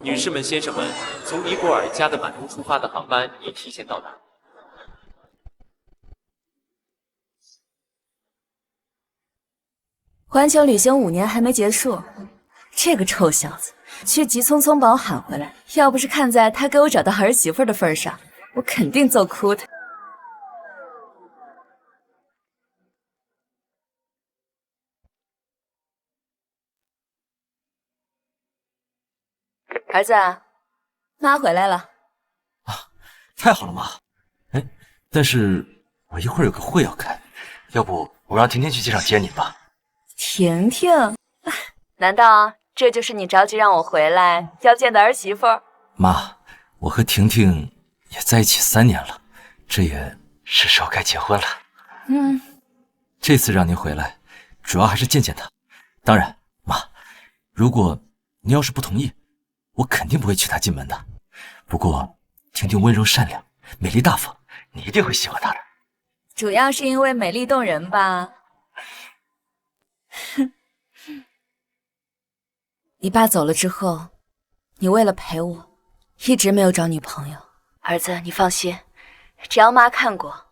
女士们、先生们，从尼泊尔加德满都出发的航班已提前到达。环球旅行5年还没结束，这个臭小子却急匆匆把我喊回来。要不是看在他给我找到儿媳妇的份上，我肯定揍哭他。儿子，妈回来了。啊，太好了，妈。哎，但是我一会儿有个会要开，要不我让婷婷去机场接你吧。婷婷，难道这就是你着急让我回来要见的儿媳妇？妈，我和婷婷也在一起3年了，这也是时候该结婚了。这次让您回来，主要还是见见她。当然，妈，如果您要是不同意，我肯定不会娶她进门的。不过，婷婷温柔善良，美丽大方，你一定会喜欢她的。主要是因为美丽动人吧。你爸走了之后，你为了陪我，一直没有找女朋友。儿子，你放心，只要妈看过，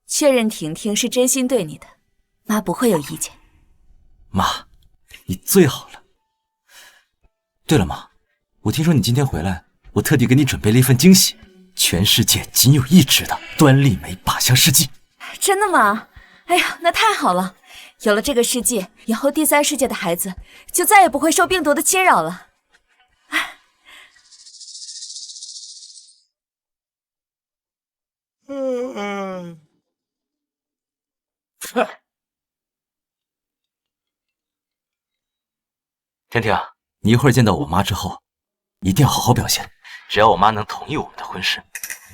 确认婷婷是真心对你的，妈不会有意见。妈，你最好了。对了，妈，我听说你今天回来，我特地给你准备了一份惊喜，全世界仅有一支的端粒酶靶向试剂。真的吗？哎呀，那太好了！有了这个试剂，以后第3世界的孩子就再也不会受病毒的侵扰了。婷婷，你一会儿见到我妈之后，一定要好好表现。只要我妈能同意我们的婚事，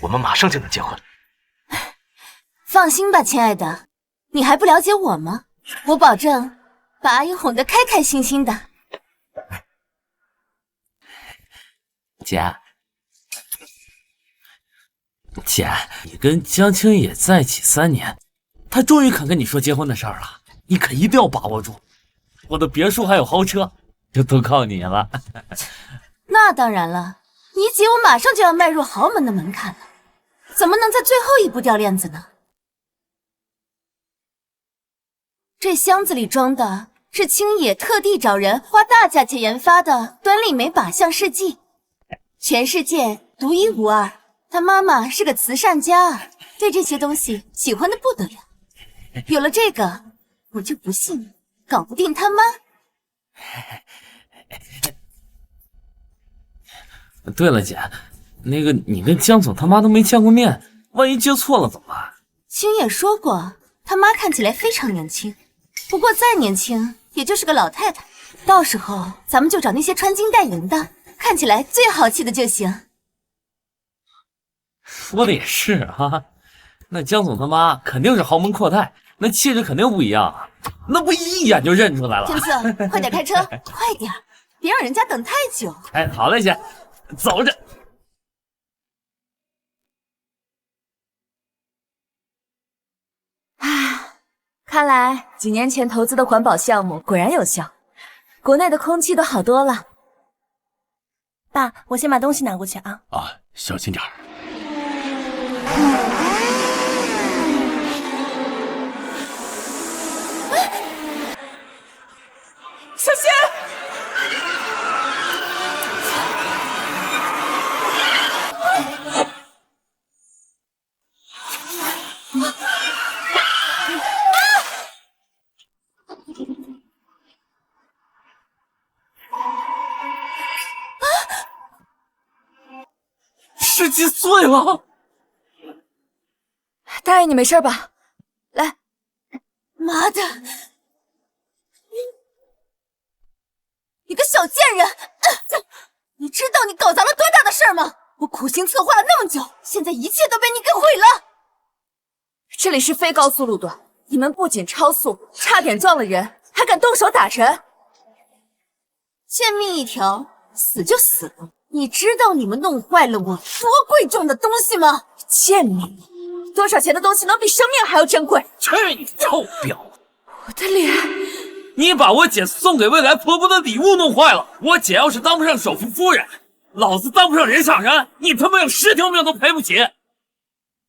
我们马上就能结婚。放心吧，亲爱的，你还不了解我吗？我保证把阿姨哄得开开心心的。姐，你跟江青也在一起3年，他终于肯跟你说结婚的事儿了，你可一定要把握住。我的别墅还有豪车，就都靠你了。那当然了，你姐我马上就要迈入豪门的门槛了，怎么能在最后一步掉链子呢？这箱子里装的是青野特地找人花大价钱研发的端粒酶靶向试剂，全世界独一无二。他妈妈是个慈善家啊，对这些东西喜欢的不得了。有了这个，我就不信搞不定他妈。对了，姐，那个你跟江总他妈都没见过面，万一接错了怎么办？青野说过，他妈看起来非常年轻，不过再年轻也就是个老太太。到时候咱们就找那些穿金戴银的，看起来最豪气的就行。说的也是啊，那江总他妈肯定是豪门阔太，那气质肯定不一样啊，那不一眼就认出来了。天策，快点开车，快点，别让人家等太久。哎，好嘞，姐，走着。看来几年前投资的环保项目果然有效，国内的空气都好多了。爸，我先把东西拿过去啊。啊，小心点儿。小心！试剂碎了！大爷，你没事吧？来，妈的！你个小贱人！你知道你搞砸了多大的事儿吗？我苦心策划了那么久，现在一切都被你给毁了。这里是非高速路段，你们不仅超速，差点撞了人，还敢动手打人！贱命一条，死就死了。你知道你们弄坏了我多贵重的东西吗？贱命！多少钱的东西能比生命还要珍贵？去你臭婊子！我的脸！你把我姐送给未来婆婆的礼物弄坏了，我姐要是当不上首富夫人，老子当不上人上人，你他妈有10条命都赔不起！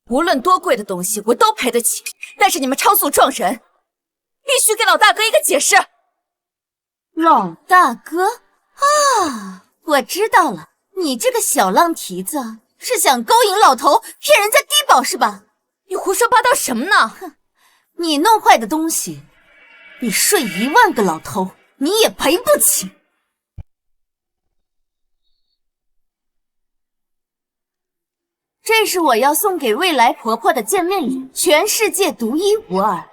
无论多贵的东西，我都赔得起。但是你们超速撞人，必须给老大哥一个解释。老大哥啊，我知道了，你这个小浪蹄子是想勾引老头，骗人家低保是吧？你胡说八道什么呢？哼，你弄坏的东西，你睡1万个老头，你也赔不起。这是我要送给未来婆婆的见面礼，全世界独一无二。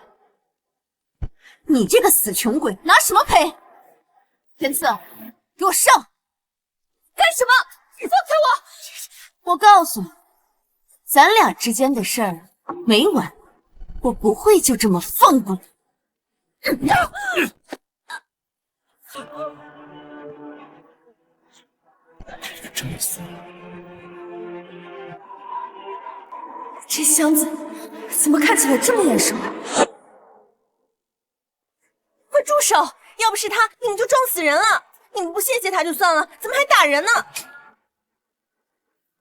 你这个死穷鬼，拿什么赔？天赐，给我上！干什么？放开我！我告诉你，咱俩之间的事儿没完，我不会就这么放过你。真没死！这箱子怎么看起来这么眼熟？快住手！要不是他，你们就撞死人了。你们不谢谢他就算了，怎么还打人呢？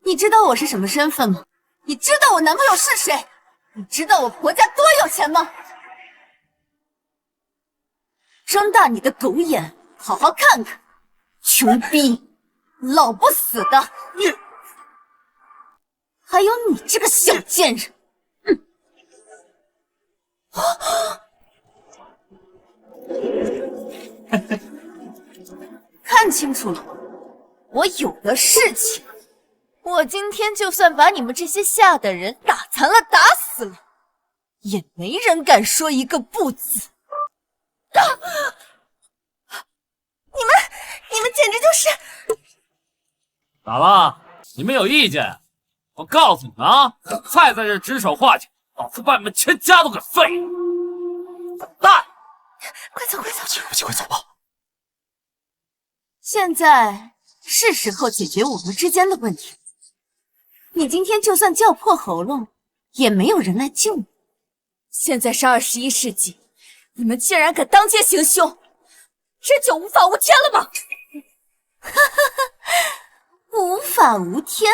你知道我是什么身份吗？你知道我男朋友是谁？你知道我婆家多有钱吗？睁大你的狗眼，好好看看，穷逼，老不死的！你，还有你这个小贱人！看清楚了，我有的是钱。我今天就算把你们这些下等人打残了、打死了，也没人敢说一个不字。你们简直就是……咋了？你们有意见？我告诉你们啊，再在这指手画脚，老子把你们全家都给废了！蛋！快走快走！快走吧。现在是时候解决我们之间的问题。你今天就算叫破喉咙，也没有人来救你。现在是21世纪，你们竟然敢当街行凶，这就无法无天了吗？无法无天？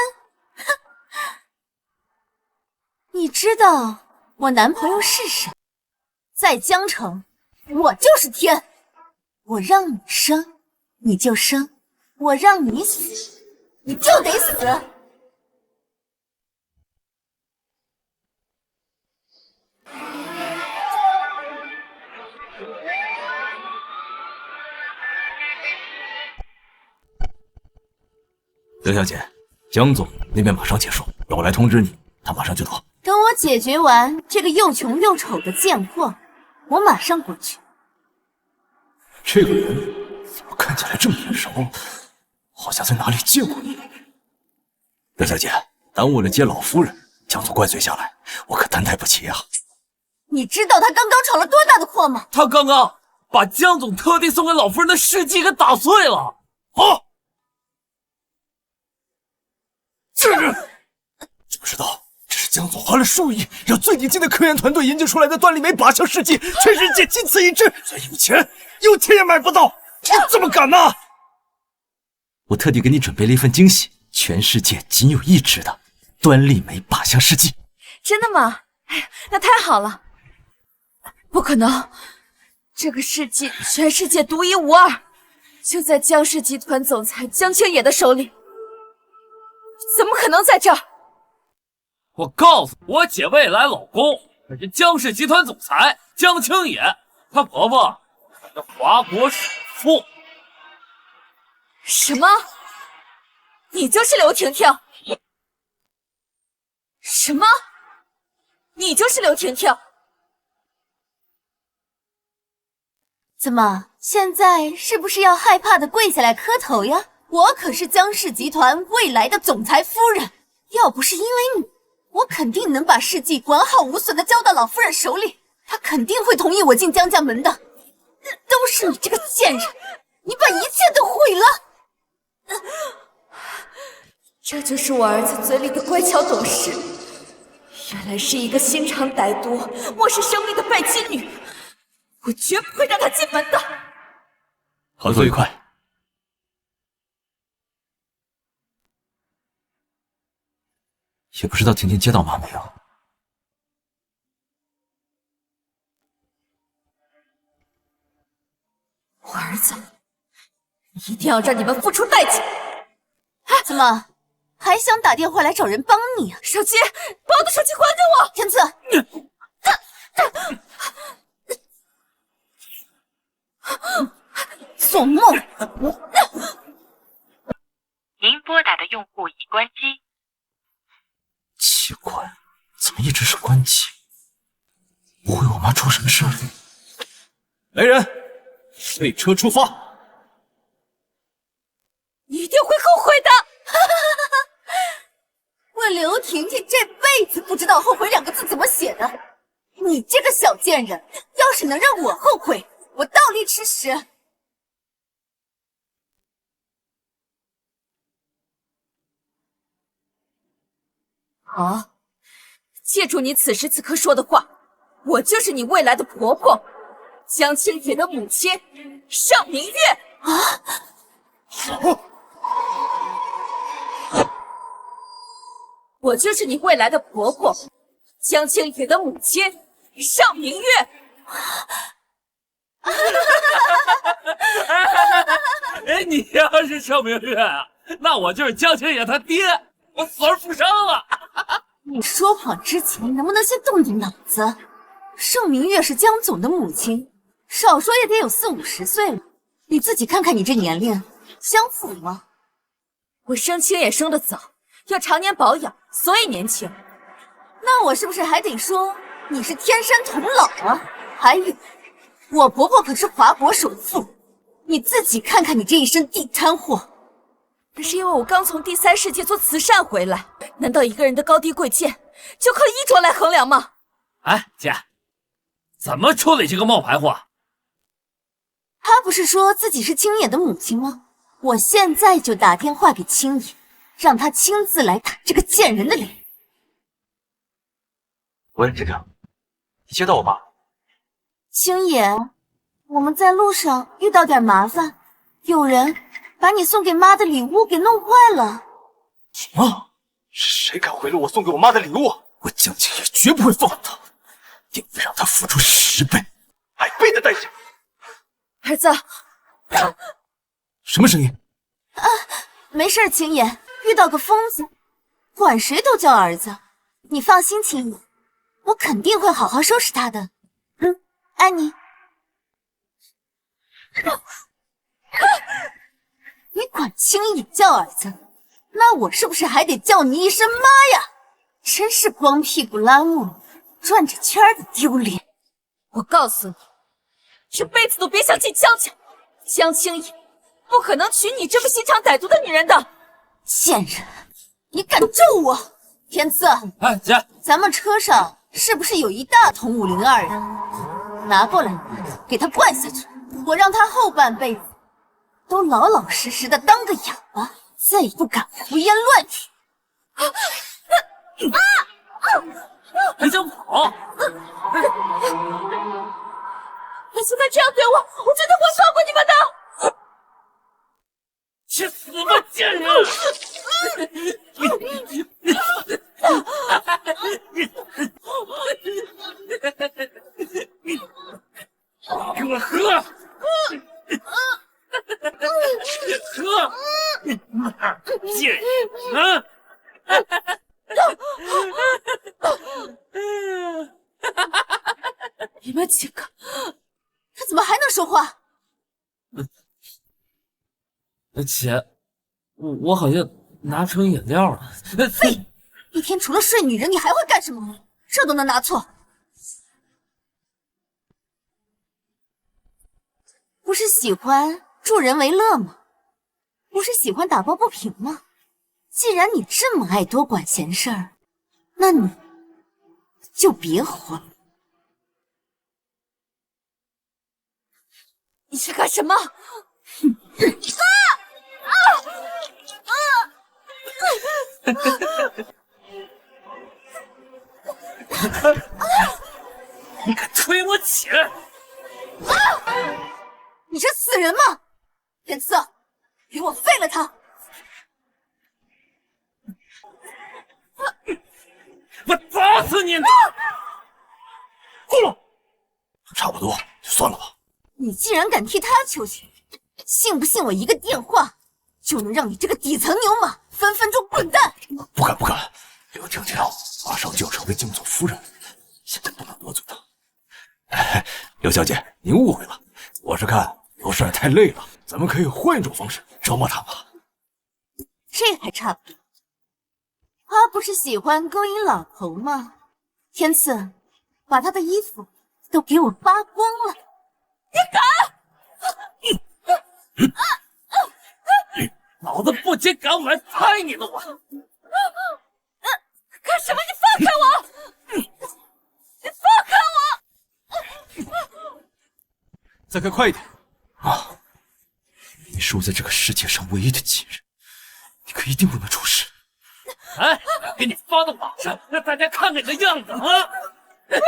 你知道我男朋友是谁？在江城，我就是天。我让你生，你就生；我让你死，你就得死。刘小姐，江总那边马上结束，要我来通知你，他马上就到。等我解决完这个又穷又丑的贱货，我马上过去。这个人怎么看起来这么眼熟？好像在哪里见过你。刘小姐，耽误了接老夫人，江总怪罪下来，我可担待不起啊。你知道他刚刚闯了多大的祸吗？他刚刚把江总特地送给老夫人的事迹给打碎了。啊！这人知不知道，这是江总花了数亿，让最顶尖的科研团队研究出来的端粒酶靶向试剂，全世界仅此一支。所以有钱也买不到，你怎么敢呢？我特地给你准备了一份惊喜，全世界仅有一支的端粒酶靶向试剂。真的吗？哎呀，那太好了！不可能，这个试剂全世界独一无二，就在江氏集团总裁江青野的手里。怎么可能在这儿？我告诉我姐未来老公可是江氏集团总裁江青野，她婆婆是华国首富。什么？你就是刘婷婷？什么？你就是刘婷婷？怎么，现在是不是要害怕的跪下来磕头呀？我可是江氏集团未来的总裁夫人，要不是因为你，我肯定能把事迹完好无损的交到老夫人手里，她肯定会同意我进江家门的。都是你这个贱人，你把一切都毁了。这就是我儿子嘴里的乖巧懂事，原来是一个心肠歹毒、漠视生命的拜金女，我绝不会让她进门的。合作愉快。也不知道婷婷接到妈没有。我儿子，一定要让你们付出代价！怎么还想打电话来找人帮你啊？手机，把我的手机还给我！天赐，做梦！您拨打的用户已关机。奇怪，怎么一直是关机？不会我妈出什么事了？来人，备车出发！你一定会后悔的！我刘婷婷这辈子不知道后悔2个字怎么写的。你这个小贱人，要是能让我后悔，我倒立吃屎！好，记住你此时此刻说的话，我就是你未来的婆婆，江清野的母亲尚明月啊！我就是你未来的婆婆，江清野的母亲尚明月。哎，你要是尚明月啊，那我就是江清野他爹，我死而复生了。你说谎之前能不能先动动脑子？盛明月是江总的母亲，少说也得有40、50岁了。你自己看看你这年龄，相符吗？我生清也生得早，要常年保养，所以年轻。那我是不是还得说你是天山童姥啊？还有，我婆婆可是华国首富，你自己看看你这一身地摊货。那是因为我刚从第3世界做慈善回来，难道一个人的高低贵贱就靠衣着来衡量吗？哎，姐，怎么处理这个冒牌货？他不是说自己是青野的母亲吗？我现在就打电话给青野，让他亲自来打这个贱人的脸。喂，婷婷，你接到我妈？青野，我们在路上遇到点麻烦，有人把你送给妈的礼物给弄坏了。什么？是谁敢毁了我送给我妈的礼物？我江清也绝不会放过他，定会让他付出10倍、100倍的代价。儿子，什么声音？没事，青野，遇到个疯子，管谁都叫儿子。你放心，青野，我肯定会好好收拾他的。爱你。你管青野叫儿子，那我是不是还得叫你一声妈呀？真是光屁股拉磨，转着圈的丢脸。我告诉你，这辈子都别想进江家，江清野不可能娶你这么心肠歹毒的女人的。贱人，你敢咒我？天赐，哎，姐，咱们车上是不是有一大桶502啊？拿过来，给他灌下去，我让他后半辈子都老老实实的当个哑巴，再也不敢胡言乱语。还想跑？你现在这样对我，我绝对不会放过你们的！去死吧，贱人！给我喝！喝！贱人！啊！你们几个，他怎么还能说话？姐，我好像拿成饮料了。废！一天除了睡女人，你还会干什么？这都能拿错？不是喜欢助人为乐吗？不是喜欢打抱不平吗？既然你这么爱多管闲事儿，那你就别活了。你是干什么？你敢推我起来？你是死人吗？天赐，给我废了他！死你！够了，差不多就算了吧。你竟然敢替他求情，信不信我一个电话就能让你这个底层牛马分分钟滚蛋？不敢不敢，刘婷婷马上就要成为京总夫人了，现在不能得罪她。刘小姐，您误会了，我是看刘帅太累了，咱们可以换一种方式折磨他嘛。这还差不多。他不是喜欢勾引老头吗？天赐，把他的衣服都给我扒光了！你敢！老子不仅敢，我还拍你的我！干什么？你放开我！你放开我！再开快一点啊！你是我在这个世界上唯一的亲人，你可一定不能出事。哎，给你发到网上，让大家看看你的样子啊！不要！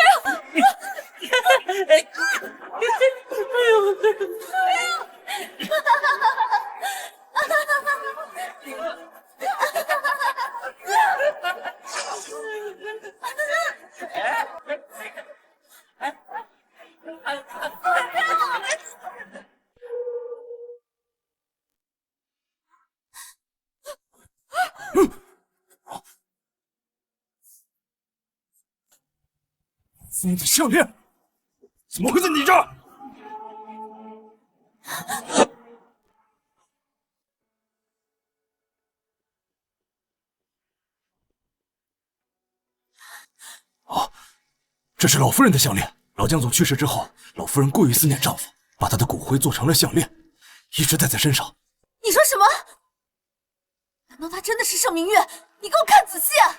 哎呦！你的项链怎么会在你这儿？哦，这是老夫人的项链。老江总去世之后，老夫人过于思念丈夫，把他的骨灰做成了项链，一直戴在身上。你说什么？难道他真的是盛明月？你给我看仔细啊！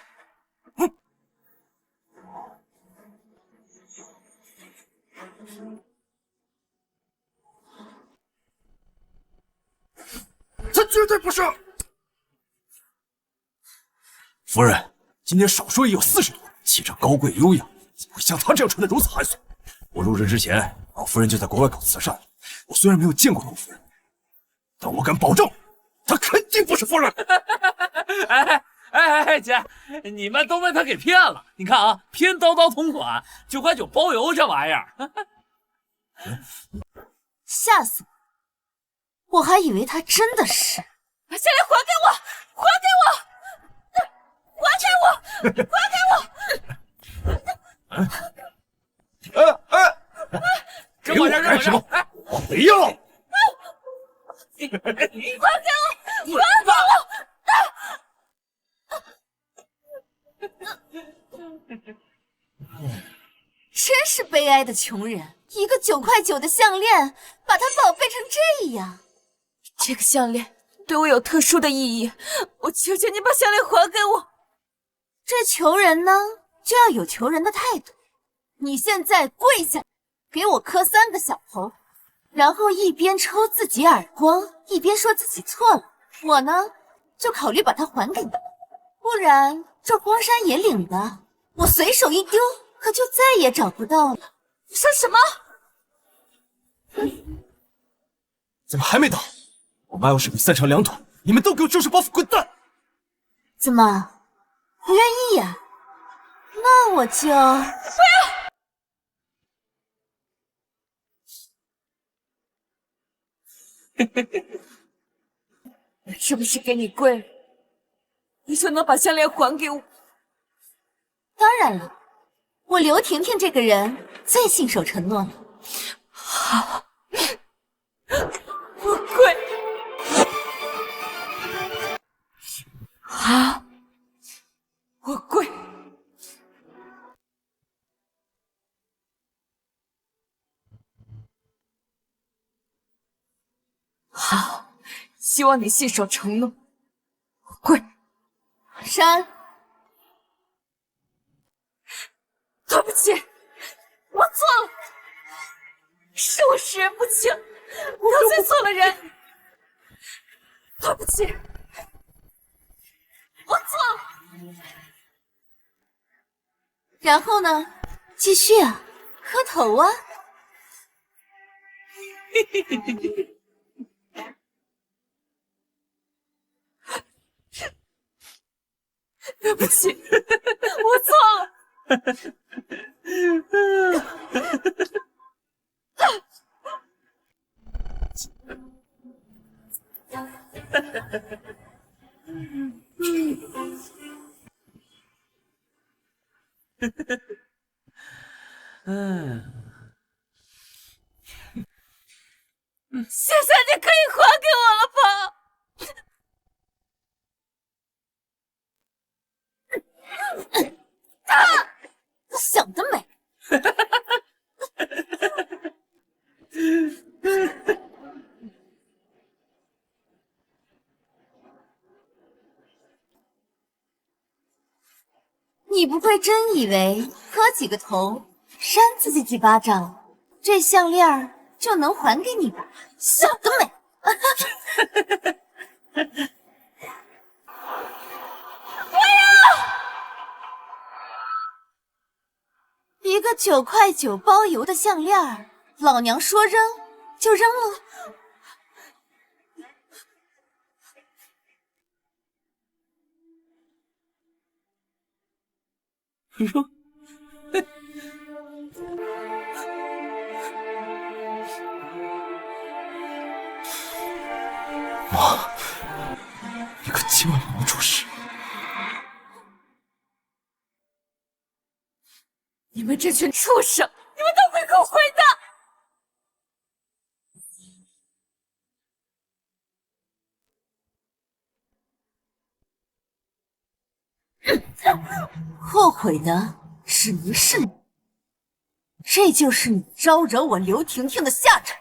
他绝对不是。夫人，今天少说也有40多，气质高贵优雅，怎么会像他这样穿得如此寒酸？我入任之前，老夫人就在国外搞慈善。我虽然没有见过老夫人，但我敢保证，她肯定不是夫人。哎，姐，你们都被他给骗了。你看啊，拼刀刀同款，9.9包邮，这玩意儿。吓死我！我还以为他真的是。项链还给我！还给我！还给我！还给我！这玩意儿干什么？我没要！你还给我！你还给我！真是悲哀的穷人，一个9.9的项链，把他宝贝成这样。这个项链对我有特殊的意义，我求求你把项链还给我。这求人呢，就要有求人的态度。你现在跪下，给我磕3个小头，然后一边抽自己耳光，一边说自己错了。我呢，就考虑把它还给你，不然这荒山野岭的，我随手一丢，可就再也找不到了。你说什么？怎么还没到？我妈要是你3长2短，你们都给我收拾包袱滚蛋！怎么不愿意呀？那我就不要。是不是给你跪了，你就能把项链还给我？当然了，我刘婷婷这个人最信守承诺了。好，我跪。好，我跪。好，希望你信守承诺。我跪。珊，对不起，我错了，是我识人不清，得罪错了人。对不起，我错了。然后呢？继续啊，磕头啊。对不起，我错了。现在你可以还给我了吧？想得美！你不会真以为磕几个头，扇自己几巴掌，这项链就能还给你吧？想得美！一个9块9包邮的项链，老娘说扔就扔了。扔？妈，你可千万不能出事！你们这群畜生，你们都会后悔的！后悔的只能是你，这就是你招惹我刘婷婷的下场。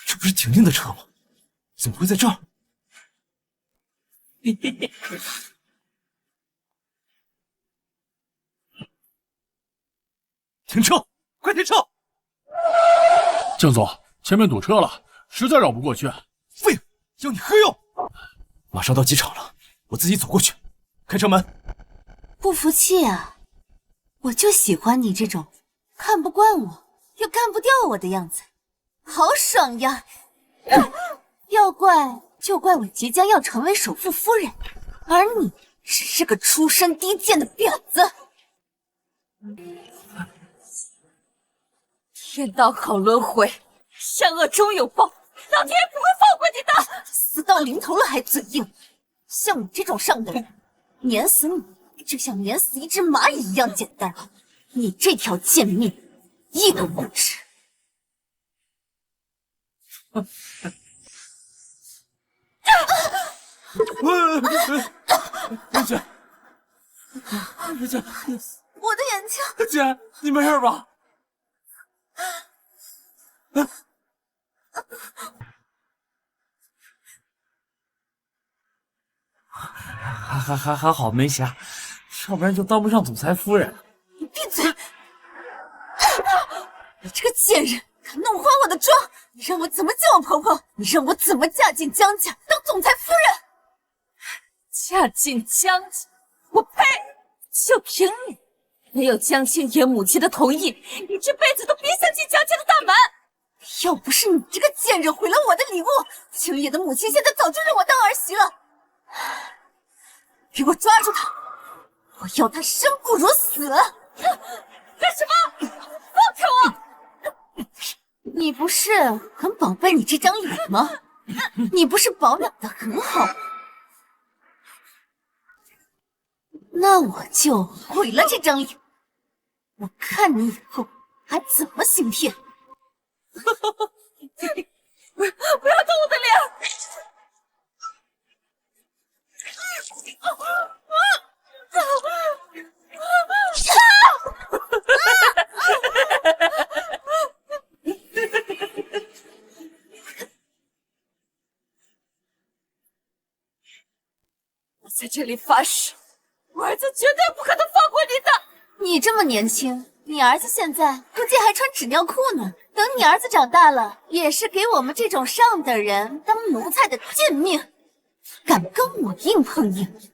这不是婷婷的车吗？怎么会在这儿？停车！快停车！江总，前面堵车了，实在绕不过去。废物，要你何用？马上到机场了，我自己走过去。开车门。不服气啊？我就喜欢你这种看不惯我又干不掉我的样子，好爽呀！要怪就怪我即将要成为首富夫人，而你只是个出身低贱的婊子。天道好轮回，善恶终有报，老天也不会放过你的！死到临头了还嘴硬，像你这种上等人，碾死你就像碾死一只蚂蚁一样简单。你这条贱命，一个不值。姐，我的眼睛！姐，你没事吧？还好没瞎，要不然就当不上总裁夫人。你闭嘴！你这个贱人，敢弄花我的妆！你让我怎么见我婆婆？你让我怎么嫁进江家当总裁夫人？嫁进江家，我呸！就凭你，没有江青野母亲的同意，你这辈子都别想进江家的大门！要不是你这个贱人毁了我的礼物，青野的母亲现在早就认我当儿媳了。给我抓住他！我要他生不如死！干什么？放开我！你不是很宝贝你这张脸吗？你不是保养的很好吗？那我就毁了这张脸，我看你以后还怎么行骗！不要动我的脸！我在这里发誓，我儿子绝对不可能放过你的！你这么年轻，你儿子现在估计还穿纸尿裤呢。等你儿子长大了，也是给我们这种上等人当奴才的贱命。敢跟我硬碰硬，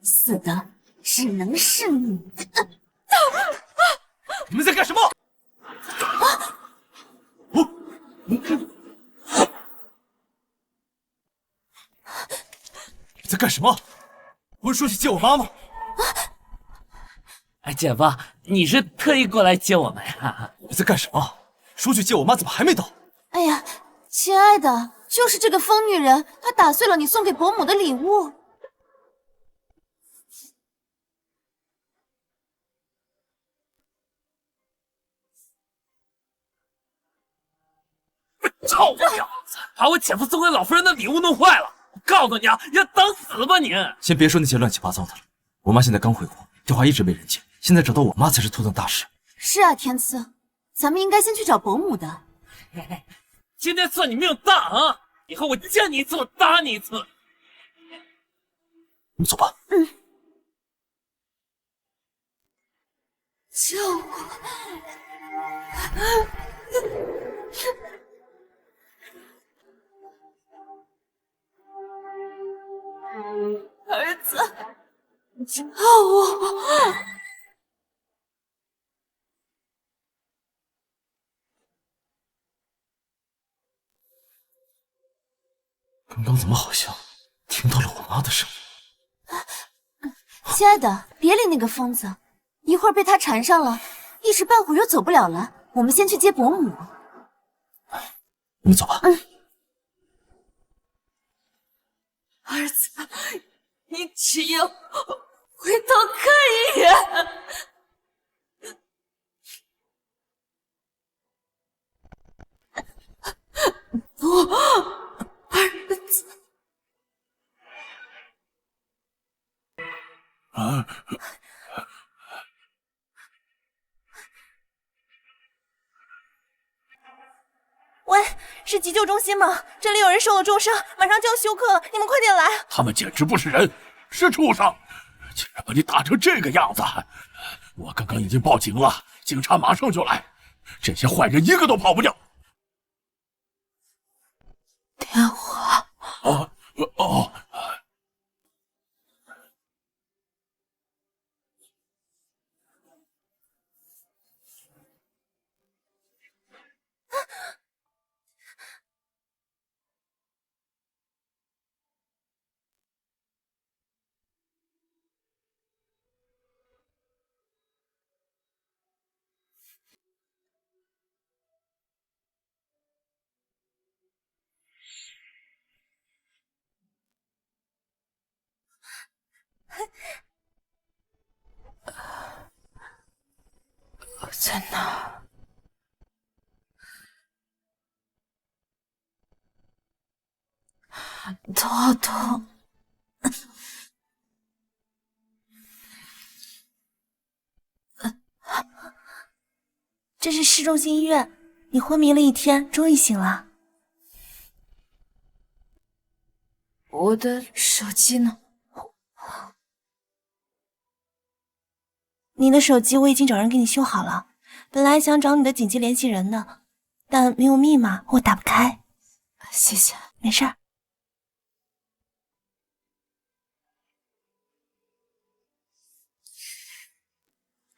死的只能是你。你们在干什么？在干什么？不是说去接我妈吗？哎，姐夫，你是特意过来接我们呀？你在干什么？说去接我妈，怎么还没到？哎呀，亲爱的，就是这个疯女人，她打碎了你送给伯母的礼物。臭婊子，把我姐夫送给老夫人的礼物弄坏了！我告诉你啊，要等死吧你！先别说那些乱七八糟的了，我妈现在刚回国，电话一直没人接，现在找到我妈才是头等大事。是啊，天赐，咱们应该先去找伯母的。嘿嘿，今天算你命大啊！以后我见你一次我打你一次。你走吧。救我！儿子，救我！刚刚怎么好像听到了我妈的声音？亲爱的，别理那个疯子，一会儿被他缠上了，一时半会儿又走不了了。我们先去接伯母。你们走吧。儿子，你只有回头看一眼。不，儿子。喂，是急救中心吗？这里有人受了重伤，马上就要休克了，你们快点来！他们简直不是人，是畜生！竟然把你打成这个样子！我刚刚已经报警了，警察马上就来。这些坏人一个都跑不掉。电话。哦。在哪？头好痛。这是市中心医院，你昏迷了一天，终于醒了。我的手机呢？你的手机我已经找人给你修好了，本来想找你的紧急联系人的，但没有密码，我打不开。谢谢。没事儿。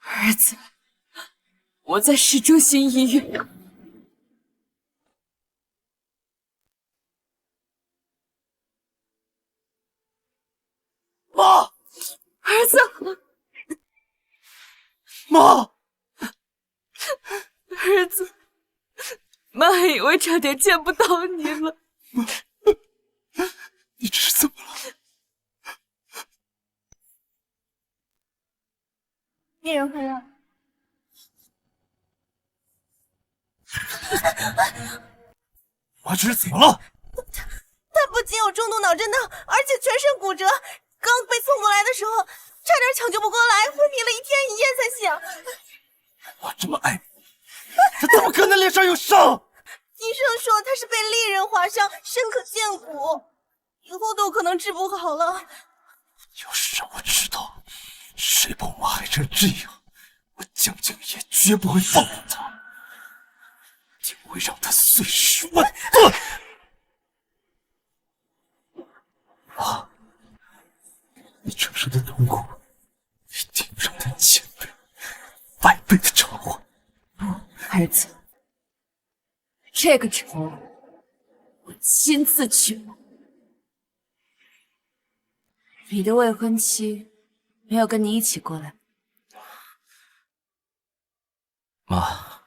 儿子，我在市中心医院。妈，儿子，妈，儿子，妈还以为差点见不到你了。你这是怎么了？病人回来。妈，这是怎么了？他不仅有重度脑震荡，而且全身骨折。刚被送过来的时候，差点抢救不过来，昏迷了一天一夜才醒。我这么爱你，他怎么可能脸上有伤？医生说他是被利刃划伤，深可见骨，以后都可能治不好了。要是让我知道谁把我妈害成这样，我江江也绝不会放过他，定会让他碎尸万段。妈，你承受的痛苦一定让他千倍、百倍的偿还。儿子，这个仇我亲自去报。你的未婚妻没有跟你一起过来？妈，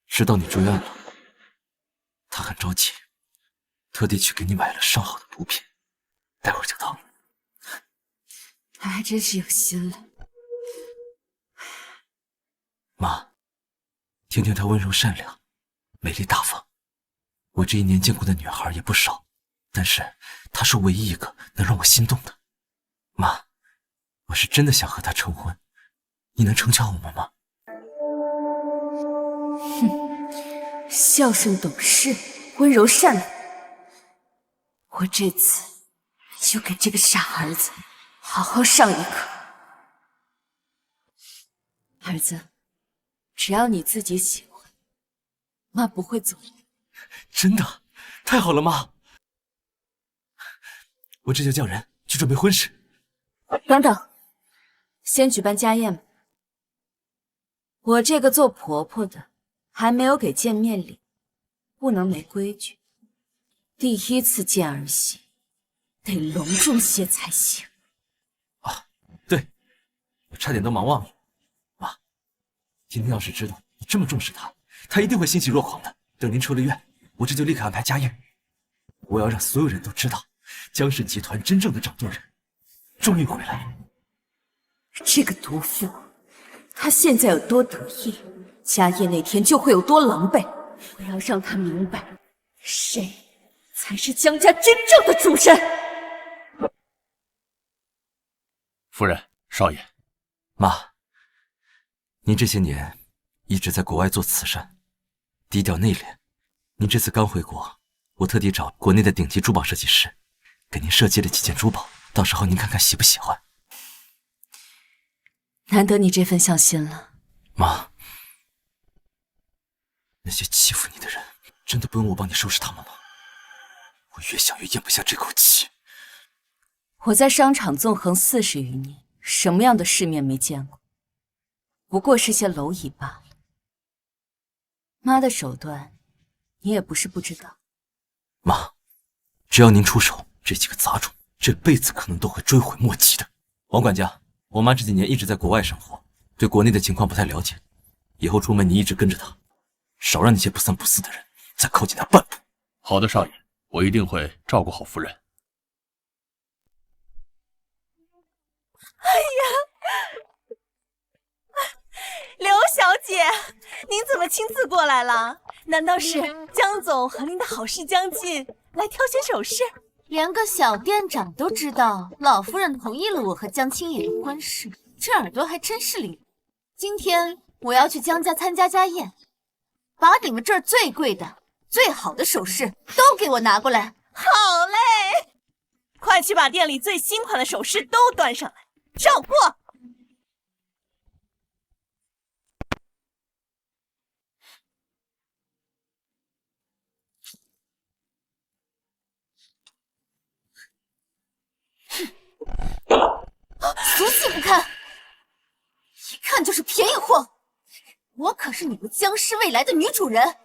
知道你住院了，她很着急，特地去给你买了上好的毒品，待会儿就到。她还真是有心了。妈，婷婷她温柔善良，美丽大方，我这一年见过的女孩也不少，但是她是唯一一个能让我心动的。妈，我是真的想和她成婚，你能成全我们吗？哼，孝顺懂事，温柔善良。我这次就给这个傻儿子好好上一课。儿子，只要你自己喜欢，妈不会阻拦。真的？太好了，妈！我这就叫人去准备婚事。等等，先举办家宴吧。我这个做婆婆的还没有给见面礼，不能没规矩。第一次见儿媳，得隆重些才行。啊，对，我差点都忙忘了。妈，婷婷要是知道你这么重视她，她一定会欣喜若狂的。等您出了院，我这就立刻安排家宴。我要让所有人都知道，江氏集团真正的掌舵人终于回来了。这个毒妇，她现在有多得意，家宴那天就会有多狼狈。我要让她明白，谁才是江家真正的主人。夫人，少爷，妈，您这些年一直在国外做慈善，低调内敛。您这次刚回国，我特地找国内的顶级珠宝设计师，给您设计了几件珠宝，到时候您看看喜不喜欢。难得你这份孝心了。妈，那些欺负你的人，真的不用我帮你收拾他们吗？我越想越咽不下这口气。我在商场纵横40余年，什么样的世面没见过，不过是些蝼蚁罢了。妈的手段，你也不是不知道。妈，只要您出手，这几个杂种这辈子可能都会追悔莫及的。王管家，我妈这几年一直在国外生活，对国内的情况不太了解，以后出门你一直跟着她，少让那些不三不四的人再靠近她半步。好的，少爷，我一定会照顾好夫人。哎呀，刘小姐，您怎么亲自过来了？难道是江总和您的好事将近，来挑选首饰？连个小店长都知道老夫人同意了我和江青野的婚事，这耳朵还真是灵。今天我要去江家参加家宴，把你们这儿最贵的、最好的首饰都给我拿过来。好嘞，快去把店里最新款的首饰都端上来，照过。俗气不堪，一看就是便宜货。我可是你们江氏未来的女主人，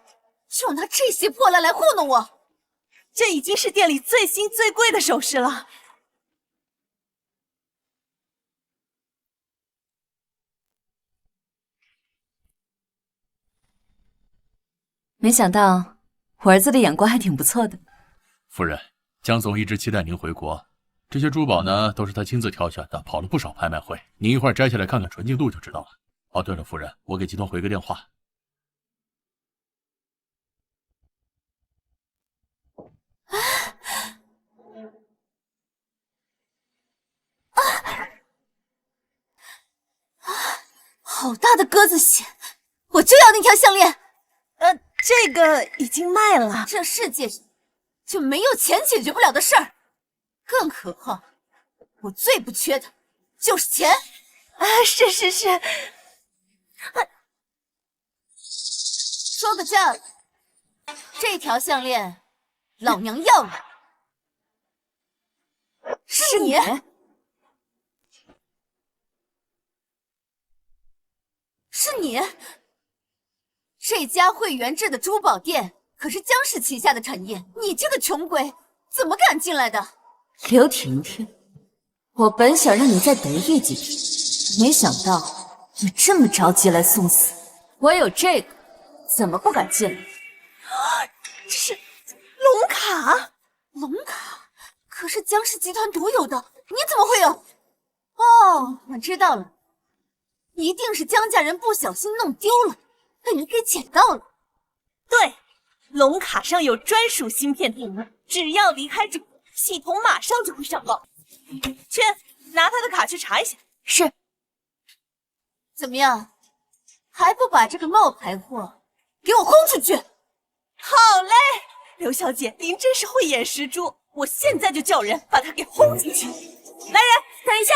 就拿这些破烂来糊弄我？这已经是店里最新最贵的首饰了。没想到我儿子的眼光还挺不错的。夫人，江总一直期待您回国，这些珠宝呢都是他亲自挑选的，跑了不少拍卖会，您一会儿摘下来看看纯净度就知道了。哦，对了，夫人，我给集团回个电话。好大的鸽子血，我就要那条项链。这个已经卖了。这世界上就没有钱解决不了的事儿，更何况我最不缺的就是钱。是是是。说个价，这条项链老娘要了。是你？是你？这家会员制的珠宝店可是江氏旗下的产业，你这个穷鬼怎么敢进来的？刘婷婷，我本想让你再得意几天，没想到你这么着急来送死。我有这个，怎么不敢进来？这是龙卡，龙卡可是江氏集团独有的，你怎么会有？哦，我知道了，一定是江家人不小心弄丢了，被你给捡到了。对，龙卡上有专属芯片定位，只要离开主子，系统马上就会上报。去拿他的卡去查一下。是。怎么样，还不把这个冒牌货给我轰出去？好嘞，刘小姐，您真是慧眼识珠，我现在就叫人把他给轰进去。来人，等一下，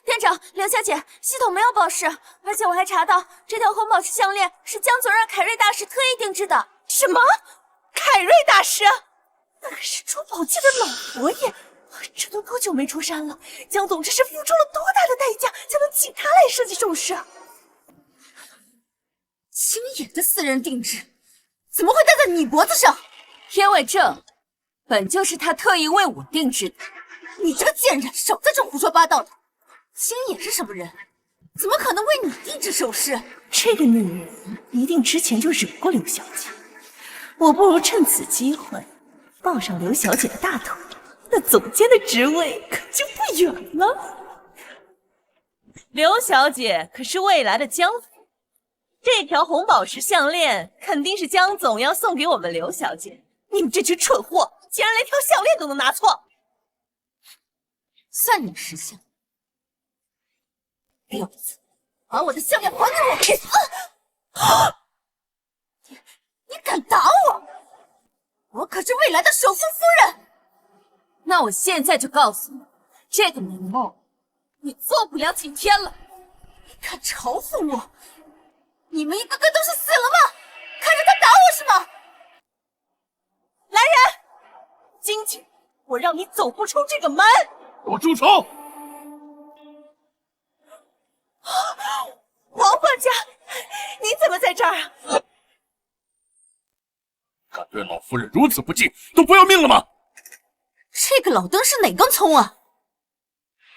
店长，刘小姐，系统没有宝石，而且我还查到这条红宝石项链是江总让凯瑞大师特意定制的。什么？凯瑞大师？那可是珠宝界的老佛爷，这都多久没出山了？江总这是付出了多大的代价才能请他来设计首饰？青野的私人定制，怎么会戴在你脖子上？因为这本就是他特意为我定制的。你这个贱人，少在这胡说八道的！青野是什么人？怎么可能为你定制首饰？这个女人一定之前就惹过刘小姐，我不如趁此机会抱上刘小姐的大腿，那总监的职位可就不远了。刘小姐可是未来的江府，这条红宝石项链肯定是江总要送给我们刘小姐。你们这群蠢货，竟然连条项链都能拿错！算你识相，婊子，把我的项链还给我！你敢打我？我可是未来的首富夫人！那我现在就告诉你，这个美梦你做不了几天了。你敢嘲讽我？你们一个个都是死了吗？看着他打我是吗？来人，今天我让你走不出这个门！给我住手！王管家，你怎么在这儿啊？敢对老夫人如此不敬，都不要命了吗？这个老登是哪根葱啊？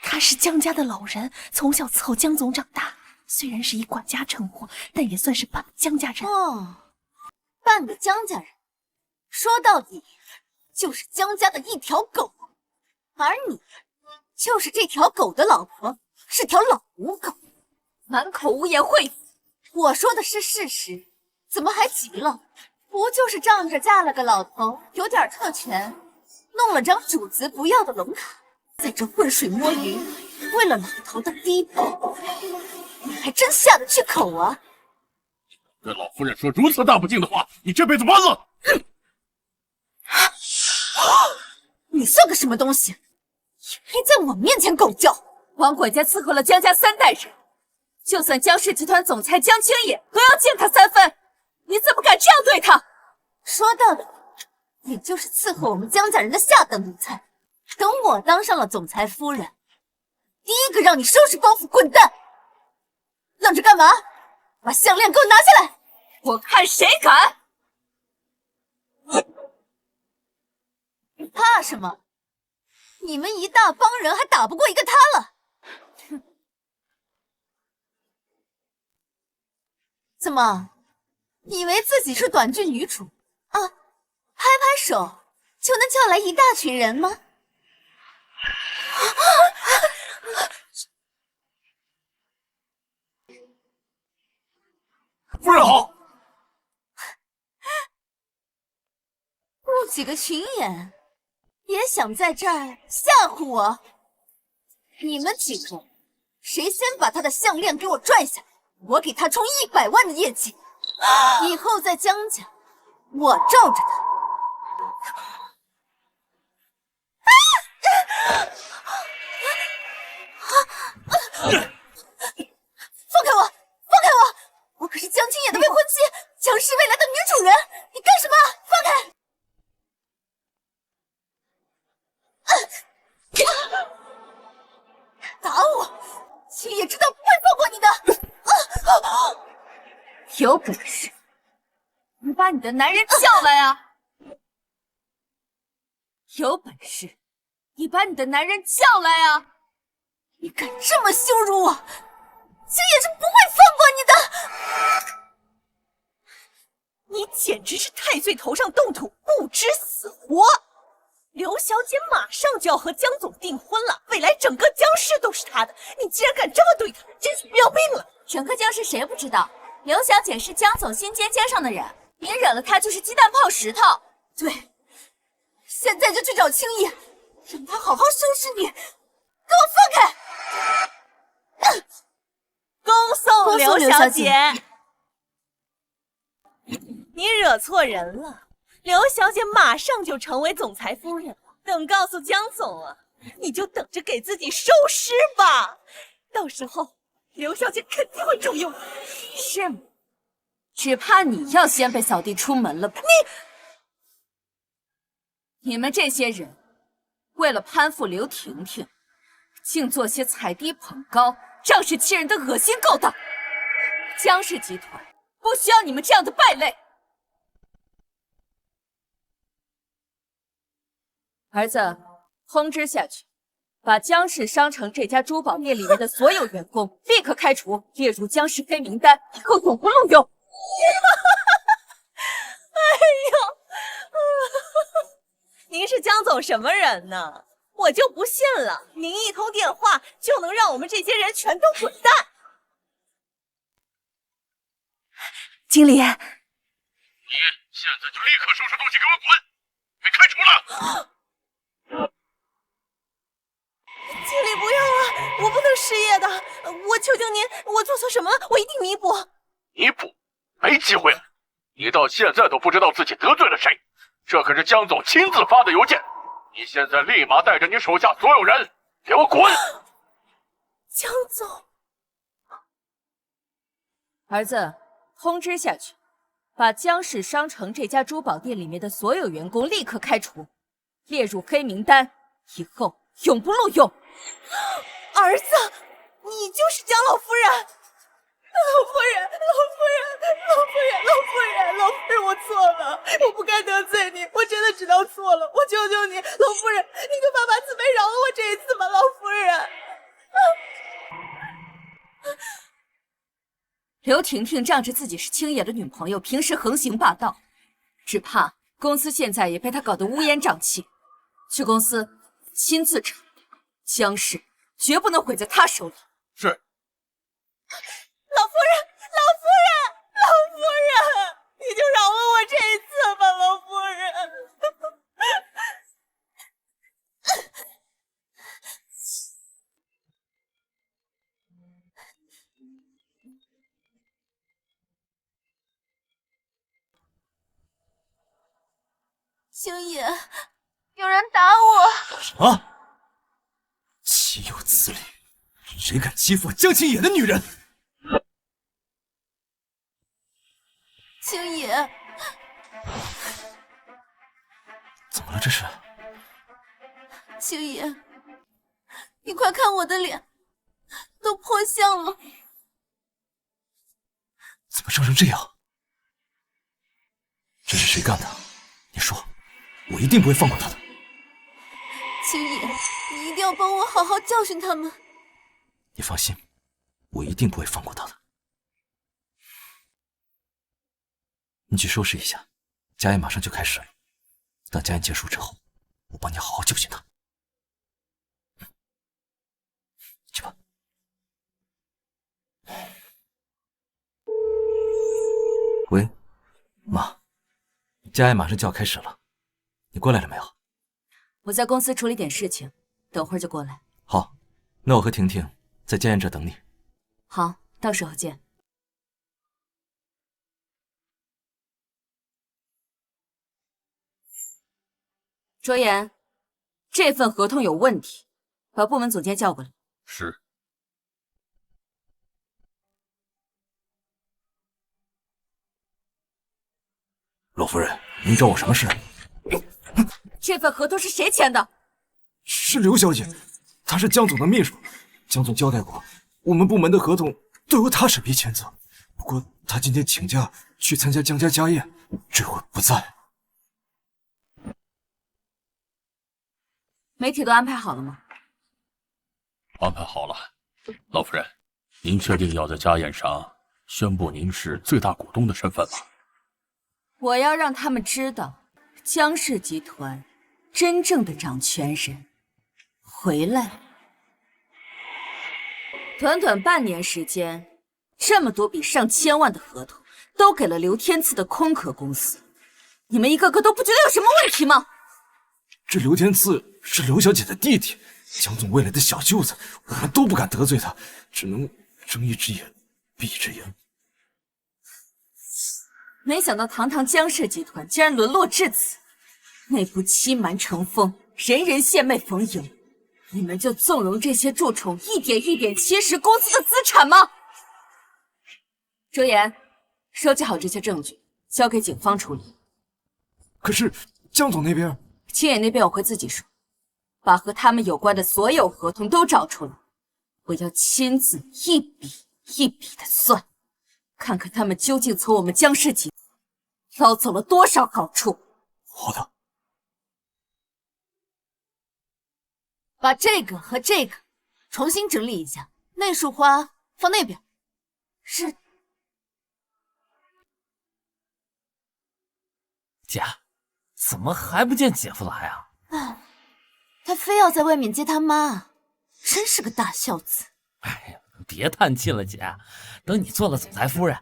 他是江家的老人，从小伺候江总长大，虽然是以管家称呼，但也算是半个江家人。哦，半个江家人，说到底就是江家的一条狗，而你就是这条狗的老婆，是条老母狗，满口污言秽语。我说的是事实，怎么还急了？不就是仗着嫁了个老头，有点特权，弄了张主子不要的龙卡，在这浑水摸鱼，为了老头的低保，你还真下得去口啊！对老夫人说如此大不敬的话，你这辈子完了！你算个什么东西？也配在我面前狗叫？王管家伺候了江家3代人，就算江氏集团总裁江青野都要敬他3分。你怎么敢这样对他？说到底，你就是伺候我们江家人的下等奴才。等我当上了总裁夫人，第一个让你收拾包袱滚蛋！愣着干嘛？把项链给我拿下来！我看谁敢！怕什么？你们一大帮人还打不过一个他了。哼！怎么，以为自己是短剧女主啊？拍拍手就能叫来一大群人吗？夫人好。布几个群演，也想在这儿吓唬我？你们几个，谁先把他的项链给我拽下来，我给他充100万的业绩。以后在江家，我罩着他。放开我！放开我！我可是江青野的未婚妻，江氏未来的女主人！你干什么？放开！打我！青野知道不会放过你的！有本事你把你的男人叫来啊！有本事你把你的男人叫来啊！你敢这么羞辱我，青野是不会放过你的！你简直是太岁头上动土，不知死活！刘小姐马上就要和江总订婚了，未来整个江氏都是她的，你竟然敢这么对她，真是不要命了！整个江氏谁不知道，刘小姐是江总心尖尖上的人，你惹了她就是鸡蛋泡石头。对，现在就去找青野，让他好好收拾你，给我放开！恭送刘小姐，你惹错人了。刘小姐马上就成为总裁夫人了，等告诉江总啊，你就等着给自己收尸吧。到时候刘小姐肯定会重用你。是吗？只怕你要先被扫地出门了吧？你们这些人为了攀附刘婷婷，竟做些踩低捧高、仗势欺人的恶心勾当。江氏集团不需要你们这样的败类。儿子，通知下去，把江氏商城这家珠宝店里面的所有员工立刻开除，列入江氏黑名单，以后永不录用。哎呦，您是江总什么人呢？我就不信了，您一通电话就能让我们这些人全都滚蛋！经理，你现在就立刻收拾东西给我滚，被开除了！经理不要啊，我不能失业的，我求求您，我做错什么了，我一定弥补。弥补？没机会了！你到现在都不知道自己得罪了谁，这可是江总亲自发的邮件，你现在立马带着你手下所有人给我滚！江总，儿子，通知下去，把江氏商城这家珠宝店里面的所有员工立刻开除，列入黑名单，以后永不录用。儿子，你就是江老夫人。老夫人，我错了，我不该得罪你，我真的知道错了，我求求你，老夫人，你就发慈悲饶了我这一次吧，老夫人。刘婷婷仗着自己是青野的女朋友，平时横行霸道，只怕公司现在也被她搞得乌烟瘴气。去公司亲自查，江氏绝不能毁在她手里。是。老夫人，你就饶了我这一次吧，老夫人。青野，有人打我！什么？岂有此理！谁敢欺负江青野的女人？青野，怎么了？这是？青野，你快看我的脸，都破相了。怎么伤成这样？这是谁干的？你说，我一定不会放过他的。青野，你一定要帮我好好教训他们。你放心，我一定不会放过他的。你去收拾一下，家宴马上就开始了。等家宴结束之后，我帮你好好教训他。去吧。喂，妈，家宴马上就要开始了，你过来了没有？我在公司处理点事情，等会儿就过来。好，那我和婷婷在家宴这等你。好，到时候见。卓言，这份合同有问题，把部门总监叫过来。是。罗夫人，您找我什么事？这份合同是谁签的？是刘小姐，她是江总的秘书。江总交代过，我们部门的合同都由她审批签字。不过她今天请假去参加江家家宴，这会不在。媒体都安排好了吗？安排好了。老夫人，您确定要在家宴上宣布您是最大股东的身份吗？我要让他们知道，江氏集团真正的掌权人回来了。短短半年时间，这么多笔上千万的合同都给了刘天赐的空壳公司，你们一个个都不觉得有什么问题吗？这刘天赐是刘小姐的弟弟，江总未来的小舅子，我们都不敢得罪他，只能睁一只眼闭一只眼。没想到堂堂江氏集团竟然沦落至此，内部欺瞒成风，人人献媚逢迎，你们就纵容这些蛀虫一点一点侵蚀公司的资产吗？周岩，收集好这些证据，交给警方处理。可是江总那边，青野那边我会自己说，把和他们有关的所有合同都找出来，我要亲自一笔一笔的算，看看他们究竟从我们江氏集团捞走了多少好处。好的。把这个和这个重新整理一下，那束花放那边。是。姐，怎么还不见姐夫来啊？啊，他非要在外面接他妈，真是个大孝子。哎呀，别叹气了，姐，等你做了总裁夫人，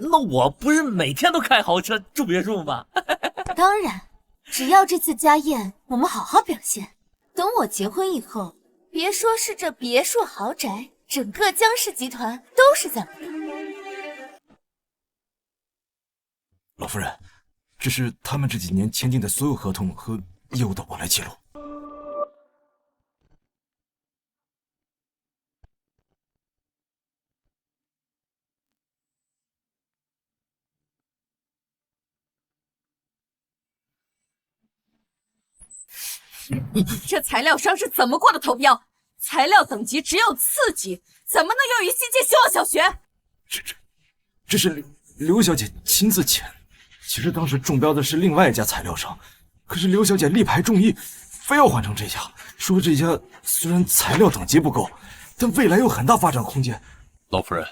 那我不是每天都开豪车住别墅吗？当然，只要这次家宴我们好好表现，等我结婚以后，别说是这别墅豪宅，整个江氏集团都是咱们的。老夫人，这是他们这几年签订的所有合同和业务的往来记录。这材料商是怎么过的投标？材料等级只有次级，怎么能优于新建希望小学？这是刘小姐亲自签。其实当时中标的是另外一家材料商，可是刘小姐力排众议，非要换成这家，说这家虽然材料等级不够，但未来有很大发展空间。老夫人，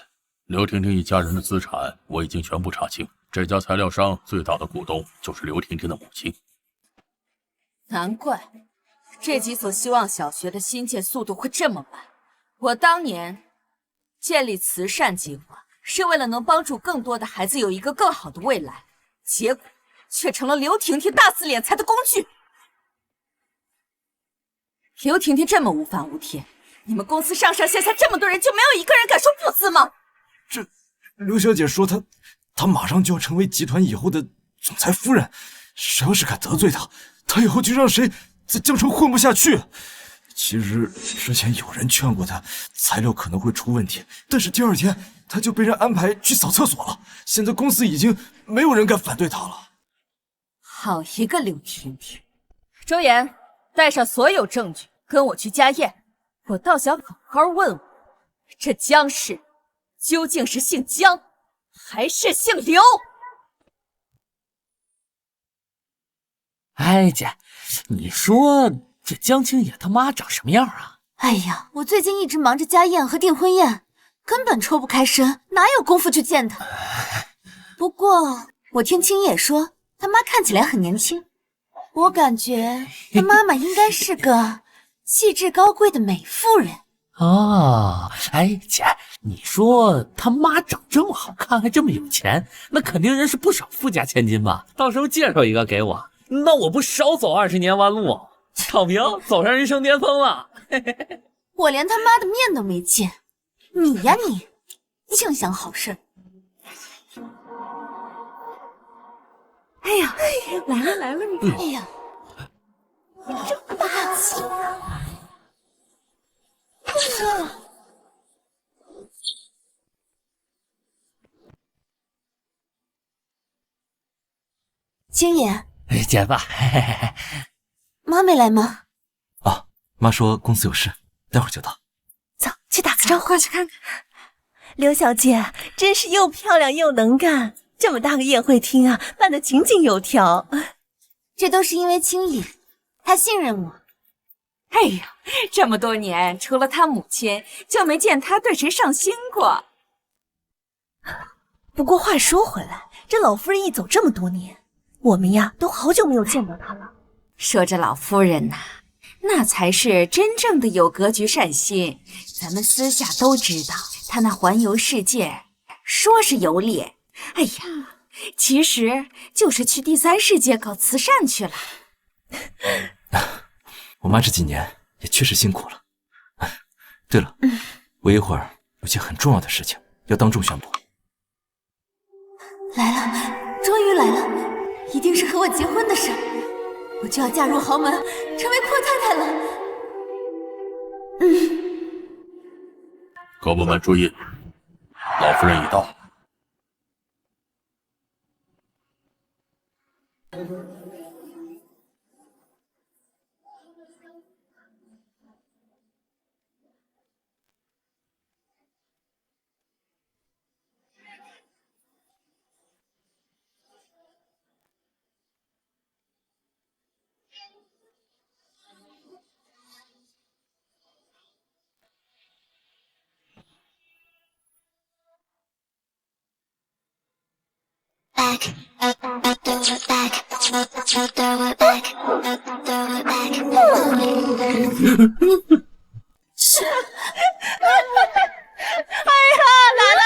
刘婷婷一家人的资产我已经全部查清，这家材料商最大的股东就是刘婷婷的母亲。难怪这几所希望小学的新建速度会这么慢。我当年建立慈善计划，是为了能帮助更多的孩子有一个更好的未来，结果却成了刘婷婷大肆敛财的工具。刘婷婷这么无法无天，你们公司上上下下这么多人，就没有一个人敢说不字吗？这刘小姐说她马上就要成为集团以后的总裁夫人，谁要是敢得罪她，她以后就让谁在江城混不下去。其实之前有人劝过她，材料可能会出问题，但是第二天她就被人安排去扫厕所了。现在公司已经没有人敢反对她了。好一个刘婷婷！周岩，带上所有证据，跟我去家宴。我倒想好好问问，这江氏究竟是姓江，还是姓刘？哎，姐，你说这江青野他妈长什么样啊？哎呀，我最近一直忙着家宴和订婚宴，根本抽不开身，哪有功夫去见他？不过我听青野说，他妈看起来很年轻，我感觉他妈妈应该是个气质高贵的美妇人。哦，哎，姐，你说他妈长这么好看，还这么有钱，那肯定认识不少富家千金吧？到时候介绍一个给我，那我不少走20年弯路，躺平走上人生巅峰了。我连他妈的面都没见，你呀你，净想好事。哎呀，来了来了，你看，哎呀，这霸气！青野，姐夫，妈没来吗？啊，妈说公司有事，待会儿就到。走，去打个招呼，去看看。刘小姐真是又漂亮又能干，这么大个宴会厅啊，办得井井有条。这都是因为青野，他信任我。哎呀，这么多年，除了他母亲，就没见他对谁上心过。不过话说回来，这老夫人一走这么多年，我们呀都好久没有见到她了。说这老夫人呐，那才是真正的有格局善心。咱们私下都知道，她那环游世界，说是游猎，哎呀，其实就是去第三世界搞慈善去了。我妈这几年也确实辛苦了。对了，我一会儿有件很重要的事情要当众宣布。来了，终于来了，一定是和我结婚的事，我就要嫁入豪门，成为阔太太了。各部门注意，老夫人已到。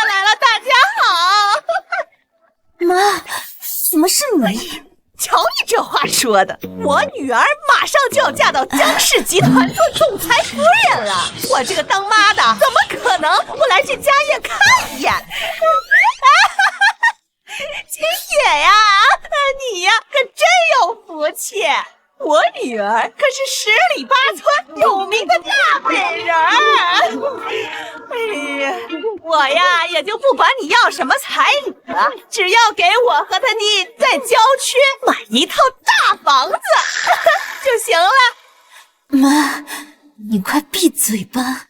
来了，大家好！妈，怎么是你？瞧你这话说的，我女儿马上就要嫁到江氏集团做总裁夫人了，我这个当妈的怎么可能不来这家业看一眼？青野呀，你呀可真有福气，我女儿可是10里8村有名的大美人儿。哎呀，我呀也就不管你要什么彩礼了，只要给我和他弟在郊区买一套大房子就行了。妈，你快闭嘴吧。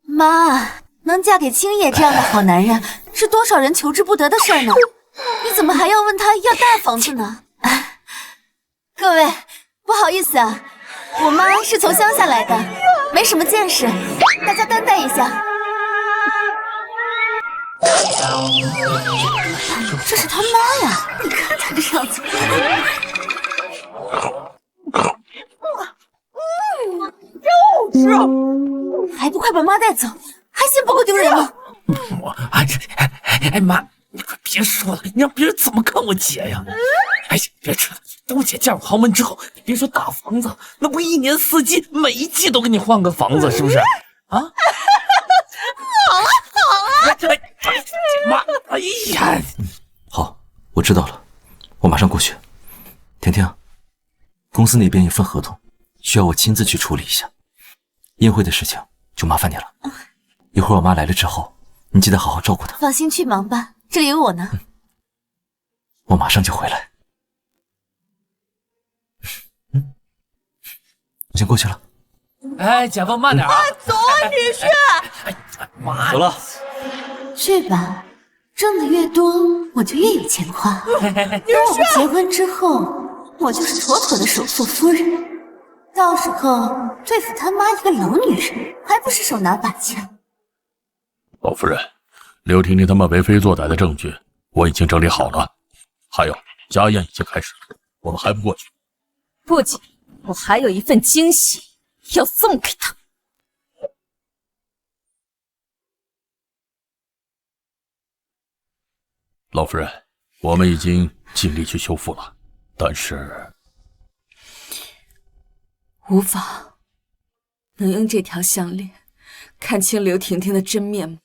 妈，能嫁给青野这样的好男人，是多少人求之不得的事儿呢？你怎么还要问他要大房子呢？各位，不好意思啊，我妈是从乡下来的，没什么见识，大家担待一下。这是他妈呀！你看他这样子。还不快把妈带走，还嫌不够丢人吗？妈，你快别说了，你让别人怎么看我姐呀？哎，别扯了，等我姐嫁入豪门之后，别说大房子，那不一年四季每一季都给你换个房子，是不是？啊？好啊，好啊！妈，哎呀，好，我知道了，我马上过去。婷婷，公司那边有份合同，需要我亲自去处理一下。宴会的事情就麻烦你了。一会儿我妈来了之后，你记得好好照顾她。放心去忙吧，这里有我呢。我马上就回来。我先过去了。哎，姐夫慢点啊！走啊，女婿！妈，走了。去吧，挣的越多，我就越有钱花。等我们结婚之后，我就是妥妥的首富夫人。到时候对付他妈一个老女人，还不是手拿把枪？老夫人，刘婷婷他们为非作歹的证据我已经整理好了，还有家宴已经开始了，我们还不过去？不急，我还有一份惊喜要送给他。老夫人，我们已经尽力去修复了，但是无法能用这条项链看清刘婷婷的真面目，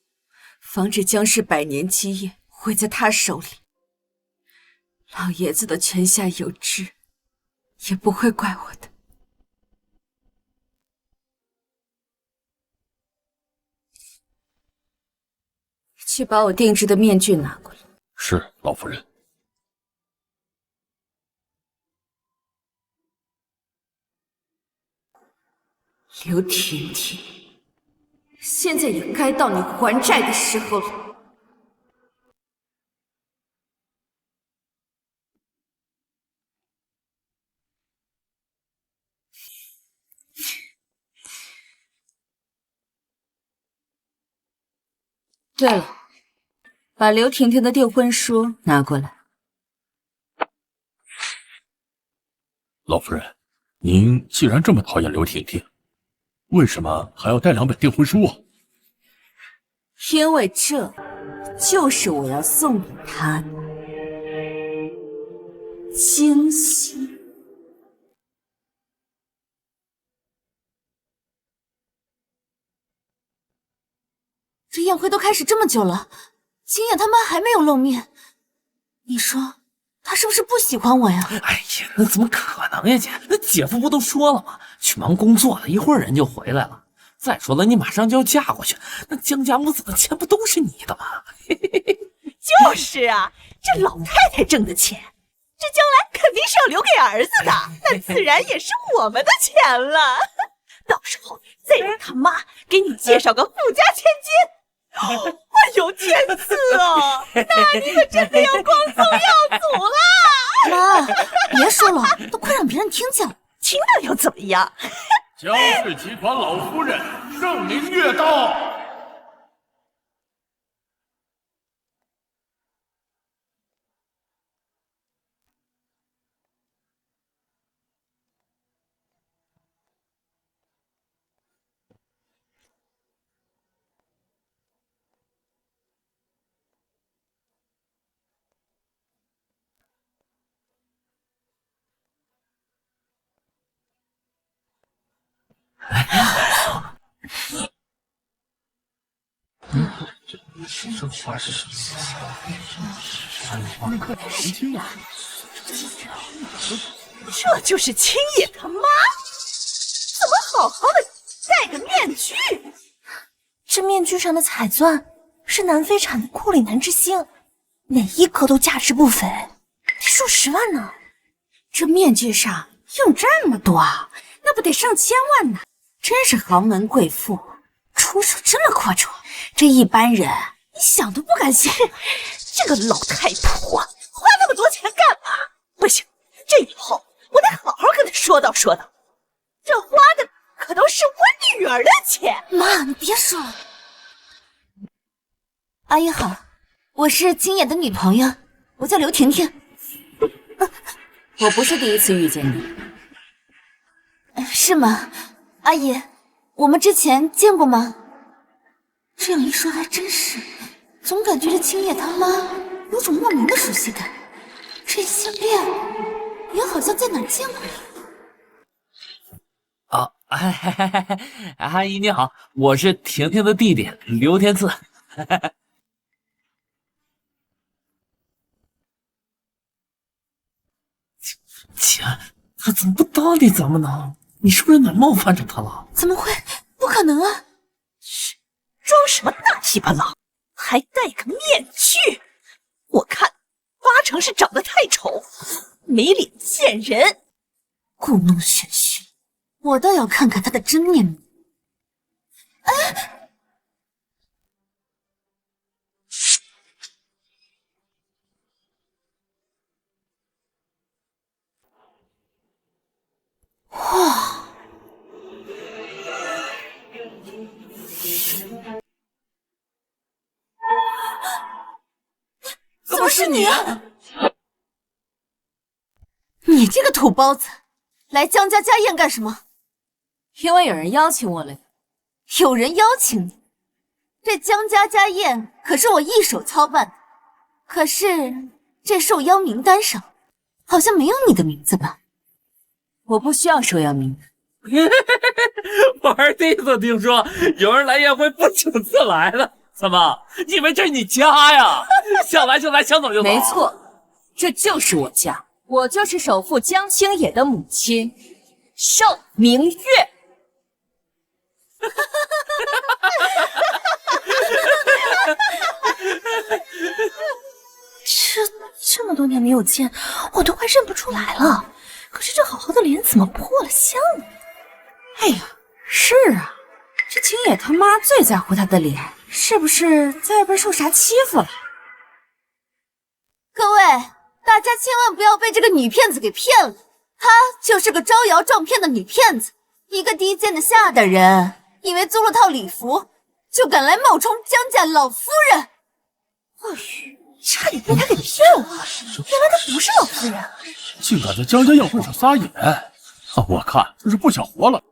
防止江氏100年基业毁在她手里。老爷子的泉下有知，也不会怪我的。去把我定制的面具拿过来。是老夫人。刘婷婷，现在也该到你还债的时候了。对了，把刘婷婷的订婚书拿过来。老夫人，您既然这么讨厌刘婷婷，为什么还要带2本订婚书啊？因为这就是我要送给她的惊喜。这宴会都开始这么久了，秦野他妈还没有露面，你说他是不是不喜欢我呀？哎呀，那怎么可能呀，姐？那姐夫不都说了吗？去忙工作了，一会儿人就回来了。再说了，你马上就要嫁过去，那江家母子的钱不都是你的吗？就是啊，这老太太挣的钱，这将来肯定是要留给儿子的，那自然也是我们的钱了。到时候再让他妈给你介绍个富家千金。哎呦，天赐哦，那你可真的要光宗耀祖啦！妈，别说了，都快让别人听见了。听到又怎么样？江氏集团老夫人盛名月到。这话是什么？这就是青野他妈，怎么好好的戴个面具？这面具上的彩钻是南非产的库里南之星，每一颗都价值不菲，得数10万呢。这面具上用这么多，那不得上千万呢？真是豪门贵妇，出手这么阔绰，这一般人你想都不敢想。这个老太婆花那么多钱干嘛？不行，这以后我得好好跟她说道说道。这花的可都是我女儿的钱。妈，你别说了。阿姨好，我是青野的女朋友，我叫刘婷婷。我不是第一次遇见你。是吗？阿姨，我们之前见过吗？这样一说还真是，总感觉这青野他妈有种莫名的熟悉感。这项链也好像在哪儿见过。啊，阿姨你好，我是婷婷的弟弟刘天赐。姐，他怎么不搭理咱们呢？你是不是哪冒犯着他了？怎么会？不可能啊！装什么大鸡巴狼，还戴个面具？我看8成是长得太丑，没脸见人。故弄玄虚，我倒要看看他的真面目。哎，哇！怎么是你啊？你这个土包子，来江家家宴干什么？因为有人邀请我了。有人邀请你？这江家家宴可是我一手操办的，可是这受邀名单上好像没有你的名字吧？我不需要受邀名单。我还是第一次听说有人来宴会不请自来的。怎么？你以为这是你家呀？想来就来，想走就走。没错，这就是我家，我就是首富江青野的母亲邵明月。这么多年没有见，我都快认不出来了。可是这好好的脸怎么破了相呢？哎呀，是啊，这青野他妈最在乎他的脸，是不是在外边受啥欺负了？各位，大家千万不要被这个女骗子给骗了，她就是个招摇撞骗的女骗子，一个低贱的下等人，以为租了套礼服就敢来冒充江家老夫人！我去，差点被他给骗了，原来她不是老夫人，竟敢在江家宴会上撒野！我看这是不想活了。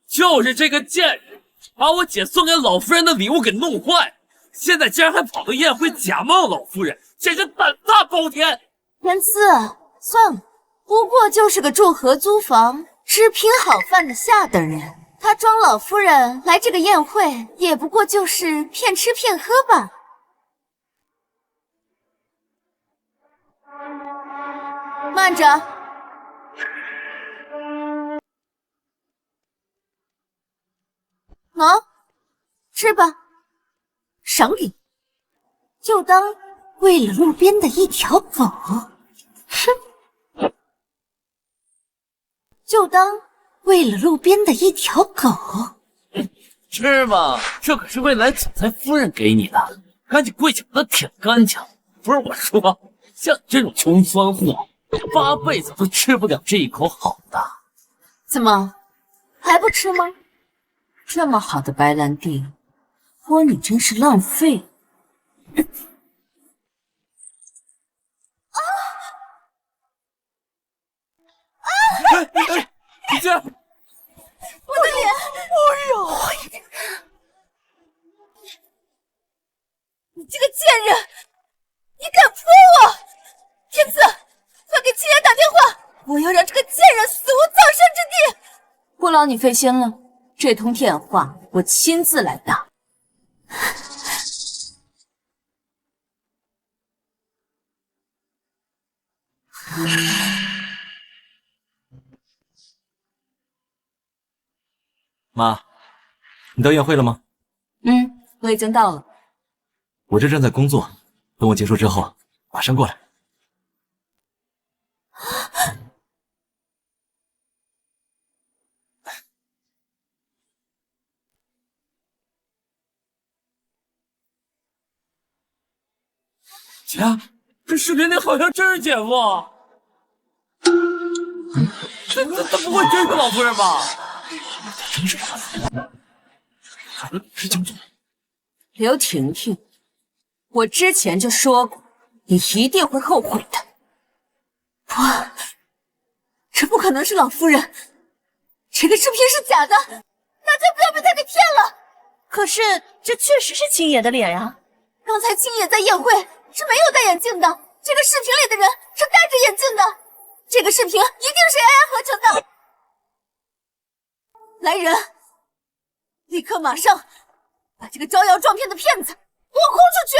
就是这个贱人，把我姐送给老夫人的礼物给弄坏，现在竟然还跑到宴会假冒老夫人，简直胆大包天！言辞，算了，不过就是个住合租房、吃品好饭的下等人。他装老夫人来这个宴会，也不过就是骗吃骗喝罢了。慢着，喏，吃吧，赏给你，就当喂了路边的一条狗。哼，就当喂了路边的一条狗。吃吧，这可是未来总裁夫人给你的，赶紧跪下把它舔干净。不是我说，像你这种穷酸货，八辈子都吃不了这一口好的。怎么，还不吃吗？这么好的白兰地，喝你真是浪费。你这，我的脸！哎呦！你这个贱人，你敢泼我！天赐，快给青爷打电话，我要让这个贱人死无葬身之地！不劳你费心了，这通电话我亲自来打。妈，你到宴会了吗？我已经到了。我这正在工作，等我结束之后马上过来。姐，这视频里好像真是姐夫。这不会真是老夫人吧？真是傻子，是江总。刘婷婷，我之前就说过，你一定会后悔的。这不可能是老夫人，这个视频是假的，大家不要被他给骗了。可是这确实是青野的脸呀。刚才青野在宴会是没有戴眼镜的，这个视频里的人是戴着眼镜的，这个视频一定是 AI 合成的。来人，立刻马上把这个招摇撞骗的骗子给我轰出去！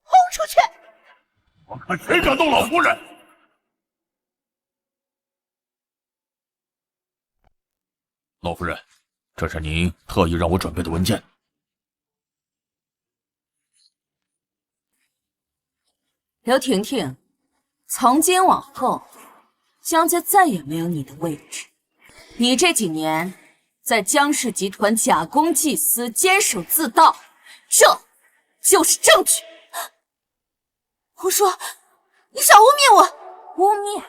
轰出去！我看谁敢动老夫人！老夫人，这是您特意让我准备的文件。刘婷婷，从今往后，江家再也没有你的位置。你这几年在江氏集团假公济私、监守自盗，这就是证据。胡说！你少污蔑我！污蔑？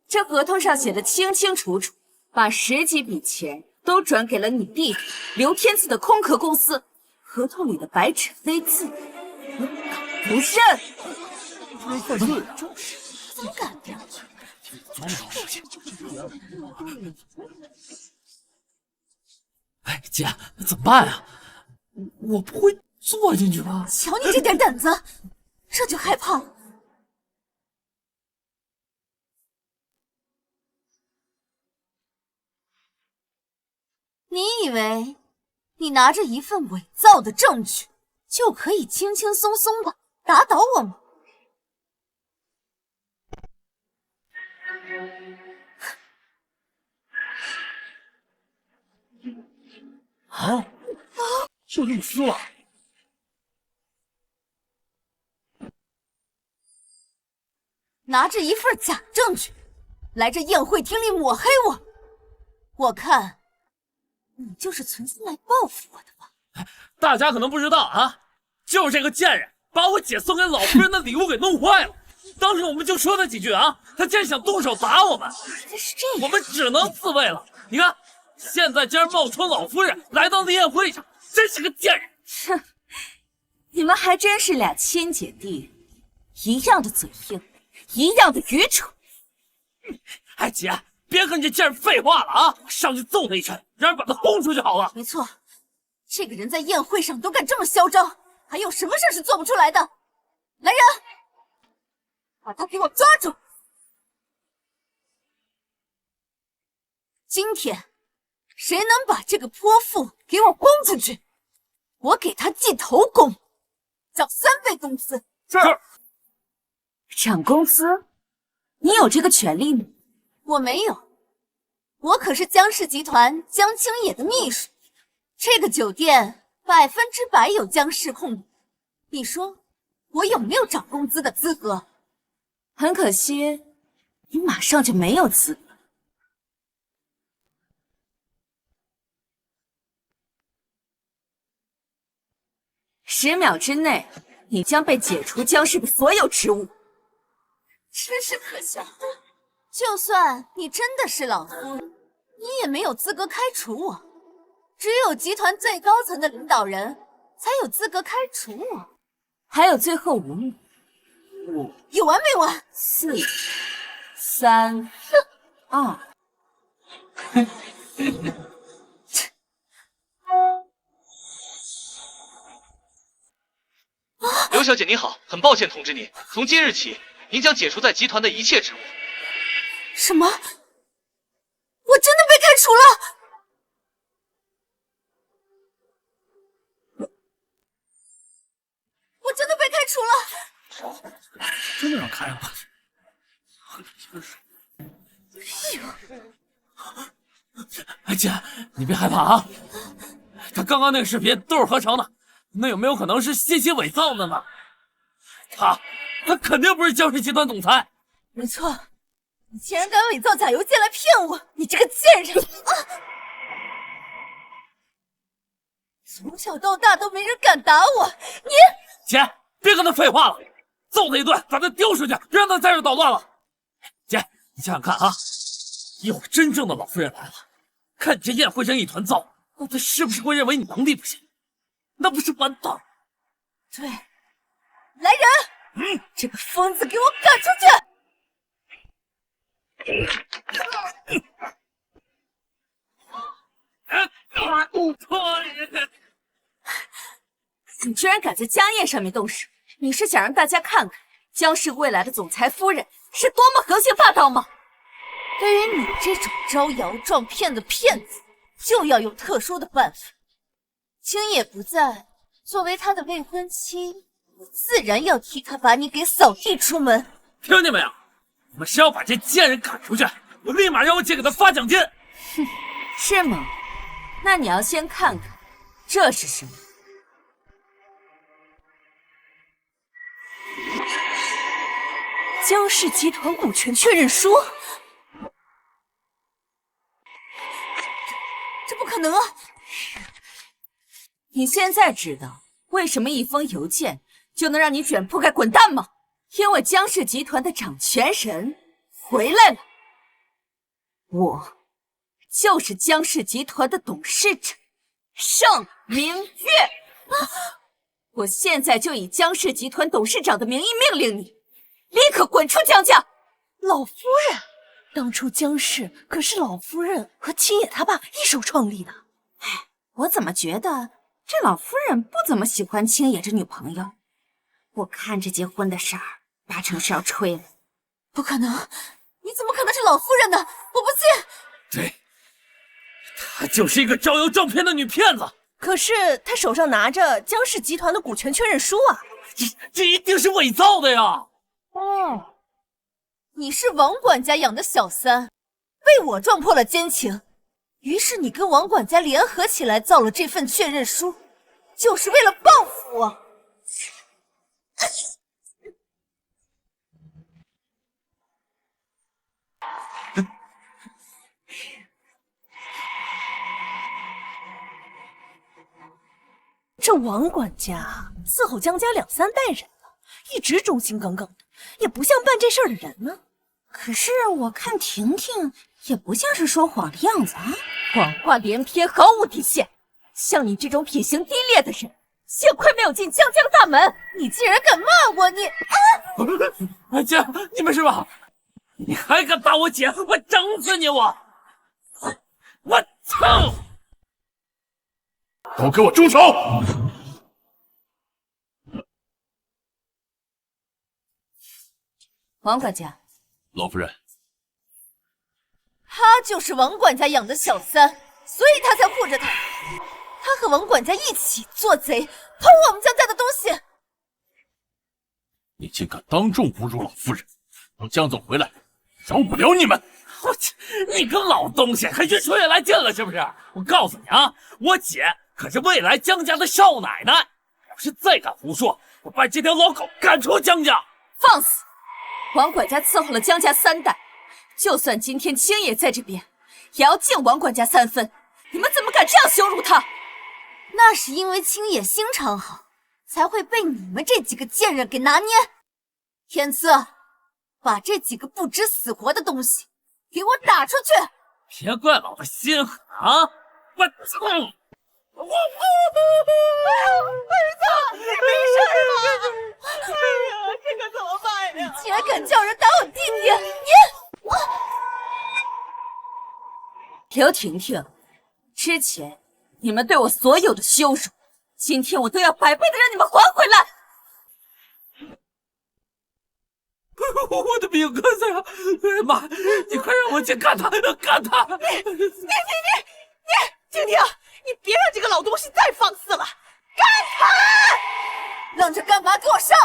这合同上写的清清楚楚，把10几笔钱都转给了你弟弟刘天赐的空壳公司，合同里的白纸黑字，我敢不认！怎么敢的？哎，姐，怎么办啊？我不会坐进去吧？瞧你这点胆子，这就害怕了。你以为你拿着一份伪造的证据，就可以轻轻松松的打倒我吗？啊！就这么输了？拿着一份假证据来这宴会厅里抹黑我，我看你就是存心来报复我的吧？大家可能不知道啊，就是这个贱人把我姐送给老夫人的礼物给弄坏了。当时我们就说他几句啊，他竟然想动手打我们，是这样，我们只能自卫了。你看，现在竟然冒充老夫人来到了宴会上，真是个贱人！哼，你们还真是俩亲姐弟，一样的嘴硬，一样的愚蠢。哎，姐，别跟这贱人废话了啊！我上去揍他一拳，让人把他轰出去好了。没错，这个人在宴会上都敢这么嚣张，还有什么事是做不出来的？来人，把他给我抓住！今天谁能把这个泼妇给我供出去，我给他记头功，涨3倍工资。是。涨工资？你有这个权利吗？我没有，我可是江氏集团江青野的秘书，这个酒店100%有江氏控股，你说我有没有涨工资的资格？很可惜，你马上就没有资格。10秒之内，你将被解除江氏的所有职务。真是可笑！就算你真的是老夫人，你也没有资格开除我。只有集团最高层的领导人才有资格开除我。还有最后5秒，5，有完没完？4、3、2。刘小姐您好，很抱歉通知您，从今日起，您将解除在集团的一切职务。什么？我真的被开除了？我真的被开除了？真的让开了？哎姐，你别害怕啊！他刚刚那个视频都是合成的，那有没有可能是信息伪造的呢？他肯定不是江氏集团总裁。没错，你竟然敢伪造假邮件来骗我，你这个贱人！从小到大都没人敢打我，你姐，别跟他废话了，揍他一顿，把他丢出去，让他在这捣乱了。姐，你想想看啊，一会儿真正的老夫人来了，看你这宴会上一团糟，那他是不是会认为你能力不行？那不是完蛋？对，来人，这个疯子给我赶出去！你居然敢在家宴上面动手，你是想让大家看看江氏未来的总裁夫人是多么横行霸道吗？对于你这种招摇撞骗的骗子，就要有特殊的办法。青野不在，作为他的未婚妻，我自然要替他把你给扫地出门。听见没有？你们谁要把这贱人赶出去，我立马让我姐给他发奖金。哼，是吗？那你要先看看这是什么。江氏集团股权确认书，这不可能啊！你现在知道为什么一封邮件就能让你卷铺盖滚蛋吗？因为江氏集团的掌权人回来了，我就是江氏集团的董事长盛明月。我现在就以江氏集团董事长的名义命令你，立刻滚出江家！老夫人，当初江氏可是老夫人和青野他爸一手创立的。哎，我怎么觉得这老夫人不怎么喜欢青野这女朋友？我看这结婚的事儿八成是要吹了。不可能，你怎么可能是老夫人呢？我不信！对，她就是一个招摇撞骗的女骗子。可是她手上拿着江氏集团的股权确认书啊，这一定是伪造的呀！哦，你是王管家养的小三，被我撞破了奸情，于是你跟王管家联合起来造了这份确认书，就是为了报复我。这王管家伺候江家2、3代人了，一直忠心耿耿的，也不像办这事儿的人呢。可是我看婷婷也不像是说谎的样子啊，谎话连篇，毫无底线。像你这种品行低劣的人，幸亏没有进江家的大门。你竟然敢骂我！你姐，你没事吧？你还敢打我姐，我整死你！我操！都给我住手！王管家，老夫人，他就是王管家养的小三，所以他才护着他。他和王管家一起做贼，偷我们江家的东西。你竟敢当众侮辱老夫人！等江总回来，饶不了你们！我去，你个老东西，还越说越来劲了是不是？我告诉你啊，我姐可是未来江家的少奶奶，要是再敢胡说，我把这条老狗赶出江家！放肆！王管家伺候了江家3代，就算今天青野在这边，也要敬王管家3分。你们怎么敢这样羞辱他？那是因为青野心肠好，才会被你们这几个贱人给拿捏。天赐，把这几个不知死活的东西给我打出去！别怪老子心狠啊！我操！儿子，你没事吧？哎呀，这可怎么办呀？竟然敢叫人打我弟弟！刘婷婷，之前你们对我所有的羞辱，今天我都要100倍的让你们还回来！我的命可在啊！妈，你快让我姐干他，干他！你，婷婷，你别让这个老东西再放肆了，干他！愣着干嘛？给我上！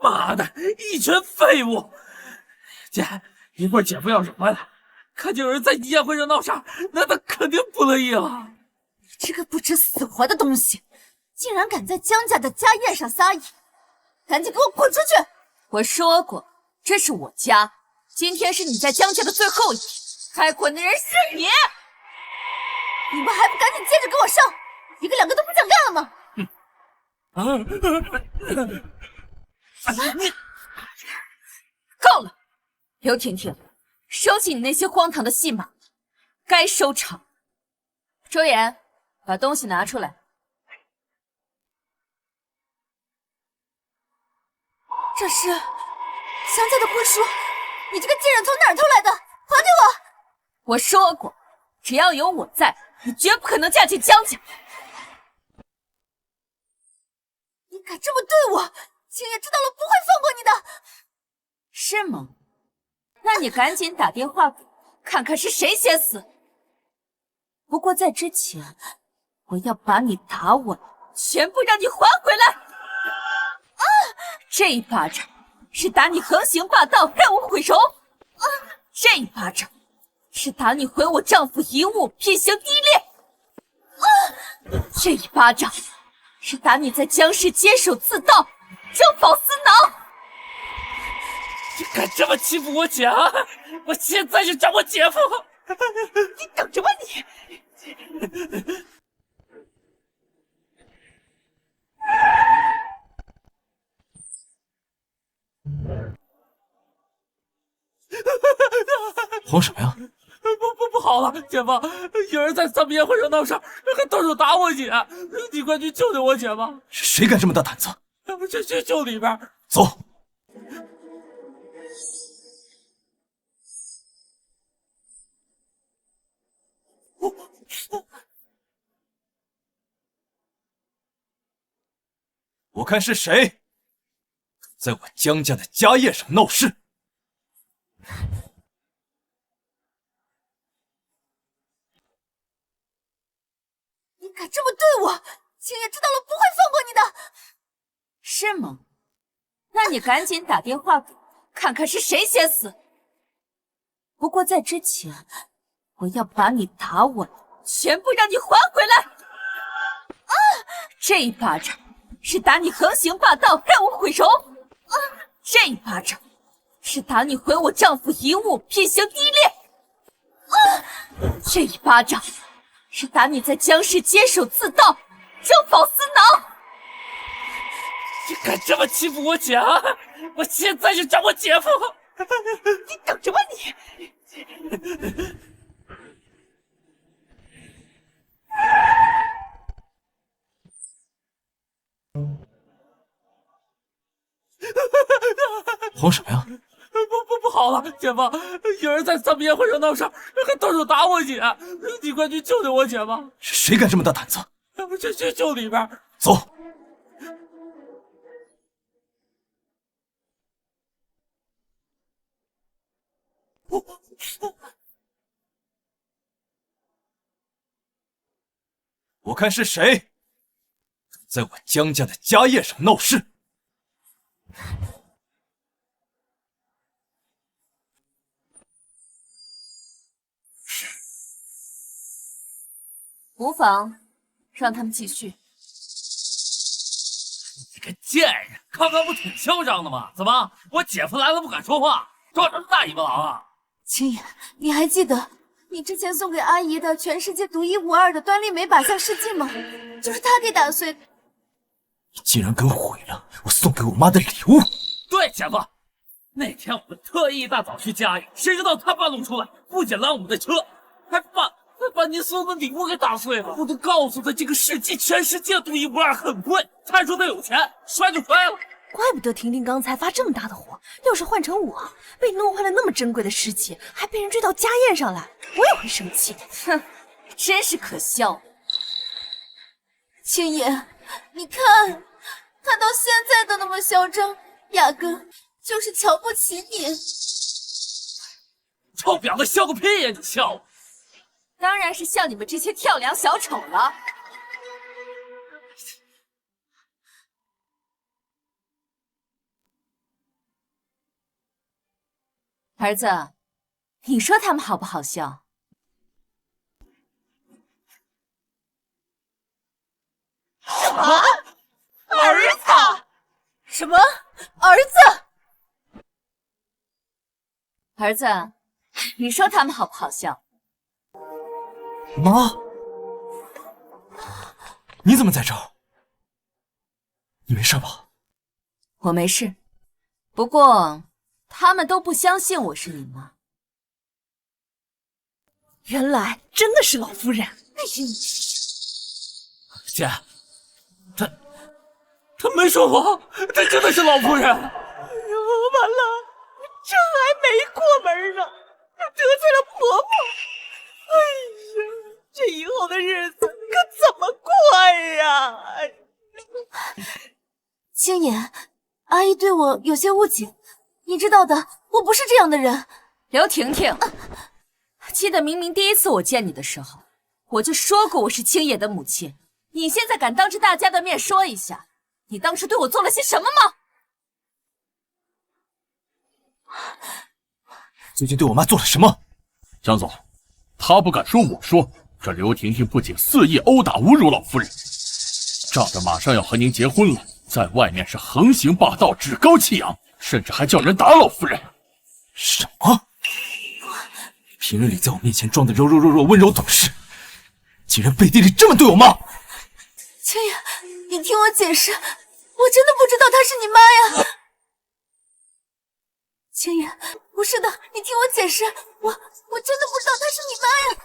妈的，一群废物！姐，一会儿姐夫要是回来，看见有人在宴会上闹事，那他肯定不乐意了。你这个不知死活的东西，竟然敢在江家的家宴上撒野！赶紧给我滚出去！我说过，这是我家，今天是你在江家的最后一天，该滚的人是你！你们还不赶紧接着给我上！一个两个都不想干了吗？你够了，刘婷婷，收起你那些荒唐的戏码，该收场。周岩，把东西拿出来。这是江家的婚书，你这个贱人从哪儿偷来的？还给我！我说过，只要有我在，你绝不可能嫁进江家。你敢这么对我，青野知道了不会放过你的。是吗？那你赶紧打电话看看是谁先死。不过在之前，我要把你打稳，全部让你还回来。这一巴掌是打你横行霸道，让我毁容；这一巴掌是打你毁我丈夫遗物，品行低劣；这一巴掌是打你在江氏监守自盗，争宝私囊。你敢这么欺负我姐啊！我现在就找我姐夫！你等着吧你！慌什么呀？不好了，姐夫，有人在咱们宴会上闹事，还动手打我姐，你快去救救我姐吧！是谁敢这么大胆子？就里边。走。我看是谁在我江家的家宴上闹事。你敢这么对我，青野知道了不会放过你的。是吗？那你赶紧打电话看看是谁先死。不过在之前，我要把你打稳，全部让你还回来。这一巴掌是打你横行霸道，让我毁容；这一巴掌是打你毁我丈夫遗物，品行低劣；这一巴掌是打你在江氏监守自盗，争宝私囊。你敢这么欺负我姐啊！我现在就找我姐夫！你等着吧你！慌什么呀？不好了，姐夫，有人在咱们宴会上闹事，还动手打我姐，你快去救救我姐吧！是谁敢这么大胆子？就里边。走。我看是谁在我江家的家宴上闹事。无妨，让他们继续。你个贱人，刚刚不挺嚣张的吗？怎么，我姐夫来了不敢说话，装什么大尾巴狼啊？青野，你还记得你之前送给阿姨的全世界独一无二的端粒美靶向试剂吗？就是她给打碎的。你竟然敢毁了我送给我妈的礼物！对，姐夫，那天我们特意一大早去家里，谁知道他半路出来，不仅拦我们的车，还把您送的礼物给打碎了。我都告诉他这个试剂全世界独一无二，很贵。他还说他有钱，摔就摔了。怪不得婷婷刚才发这么大的火，要是换成我，被弄坏了那么珍贵的试剂，还被人追到家宴上来，我也会生气的。哼，真是可笑。青野，你看，他到现在都那么嚣张，压根就是瞧不起你。臭婊子，笑个屁呀！你笑！当然是笑你们这些跳梁小丑了。儿子，你说他们好不好笑？什么？儿子？什么？儿子？儿子，你说他们好不好笑？妈，你怎么在这儿？你没事吧？我没事，不过他们都不相信我是你妈。原来真的是老夫人！姐，他没说谎，他真的是老夫人。哎呦，完了，这还没过门呢，得罪了婆婆。哎呀，这以后的日子可怎么过呀？青野，阿姨对我有些误解，你知道的，我不是这样的人。刘婷婷，记得明明第一次我见你的时候，我就说过我是青野的母亲。你现在敢当着大家的面说一下，你当时对我做了些什么吗？最近对我妈做了什么？江总，他不敢说，我说，这刘婷婷不仅肆意殴打侮辱老夫人，仗着马上要和您结婚了，在外面是横行霸道，趾高气扬，甚至还叫人打老夫人。什么？平日里在我面前装的柔柔温柔懂事，竟然背地里这么对我妈！青野，你听我解释，我真的不知道她是你妈呀。青野，不是的，你听我解释，我真的不知道她是你妈呀。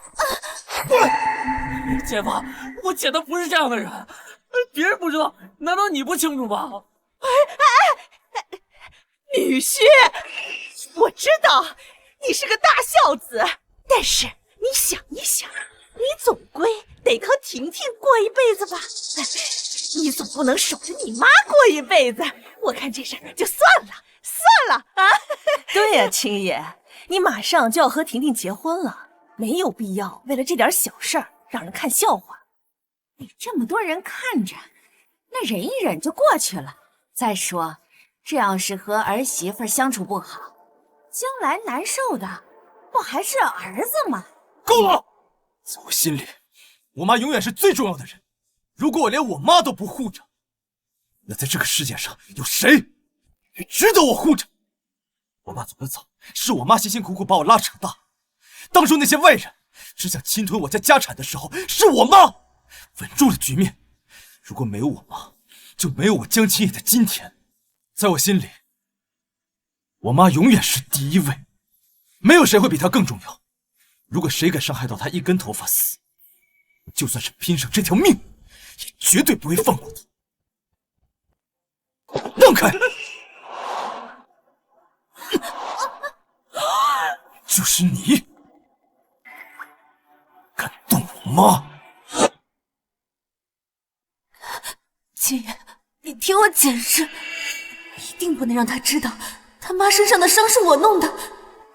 姐夫，我姐她不是这样的人，别人不知道，难道你不清楚吗？女婿，我知道你是个大孝子，但是你想一想，你总归得和婷婷过一辈子吧？你总不能守着你妈过一辈子。我看这事儿就算了啊！对呀，青野，你马上就要和婷婷结婚了，没有必要为了这点小事儿让人看笑话。你这么多人看着，那忍一忍就过去了。再说，这要是和儿媳妇相处不好，将来难受的不还是儿子吗？够了！在我心里，我妈永远是最重要的人。如果我连我妈都不护着，那在这个世界上有谁也值得我护着？我爸走得早，是我妈辛辛苦苦把我拉扯大。当初那些外人只想侵吞我家家产的时候，是我妈稳住了局面。如果没有我妈，就没有我江青野的今天。在我心里，我妈永远是第一位，没有谁会比她更重要。如果谁敢伤害到她一根头发死，就算是拼上这条命，也绝对不会放过她。让开！就是你，敢动我妈！青野，你听我解释，一定不能让他知道他妈身上的伤是我弄的。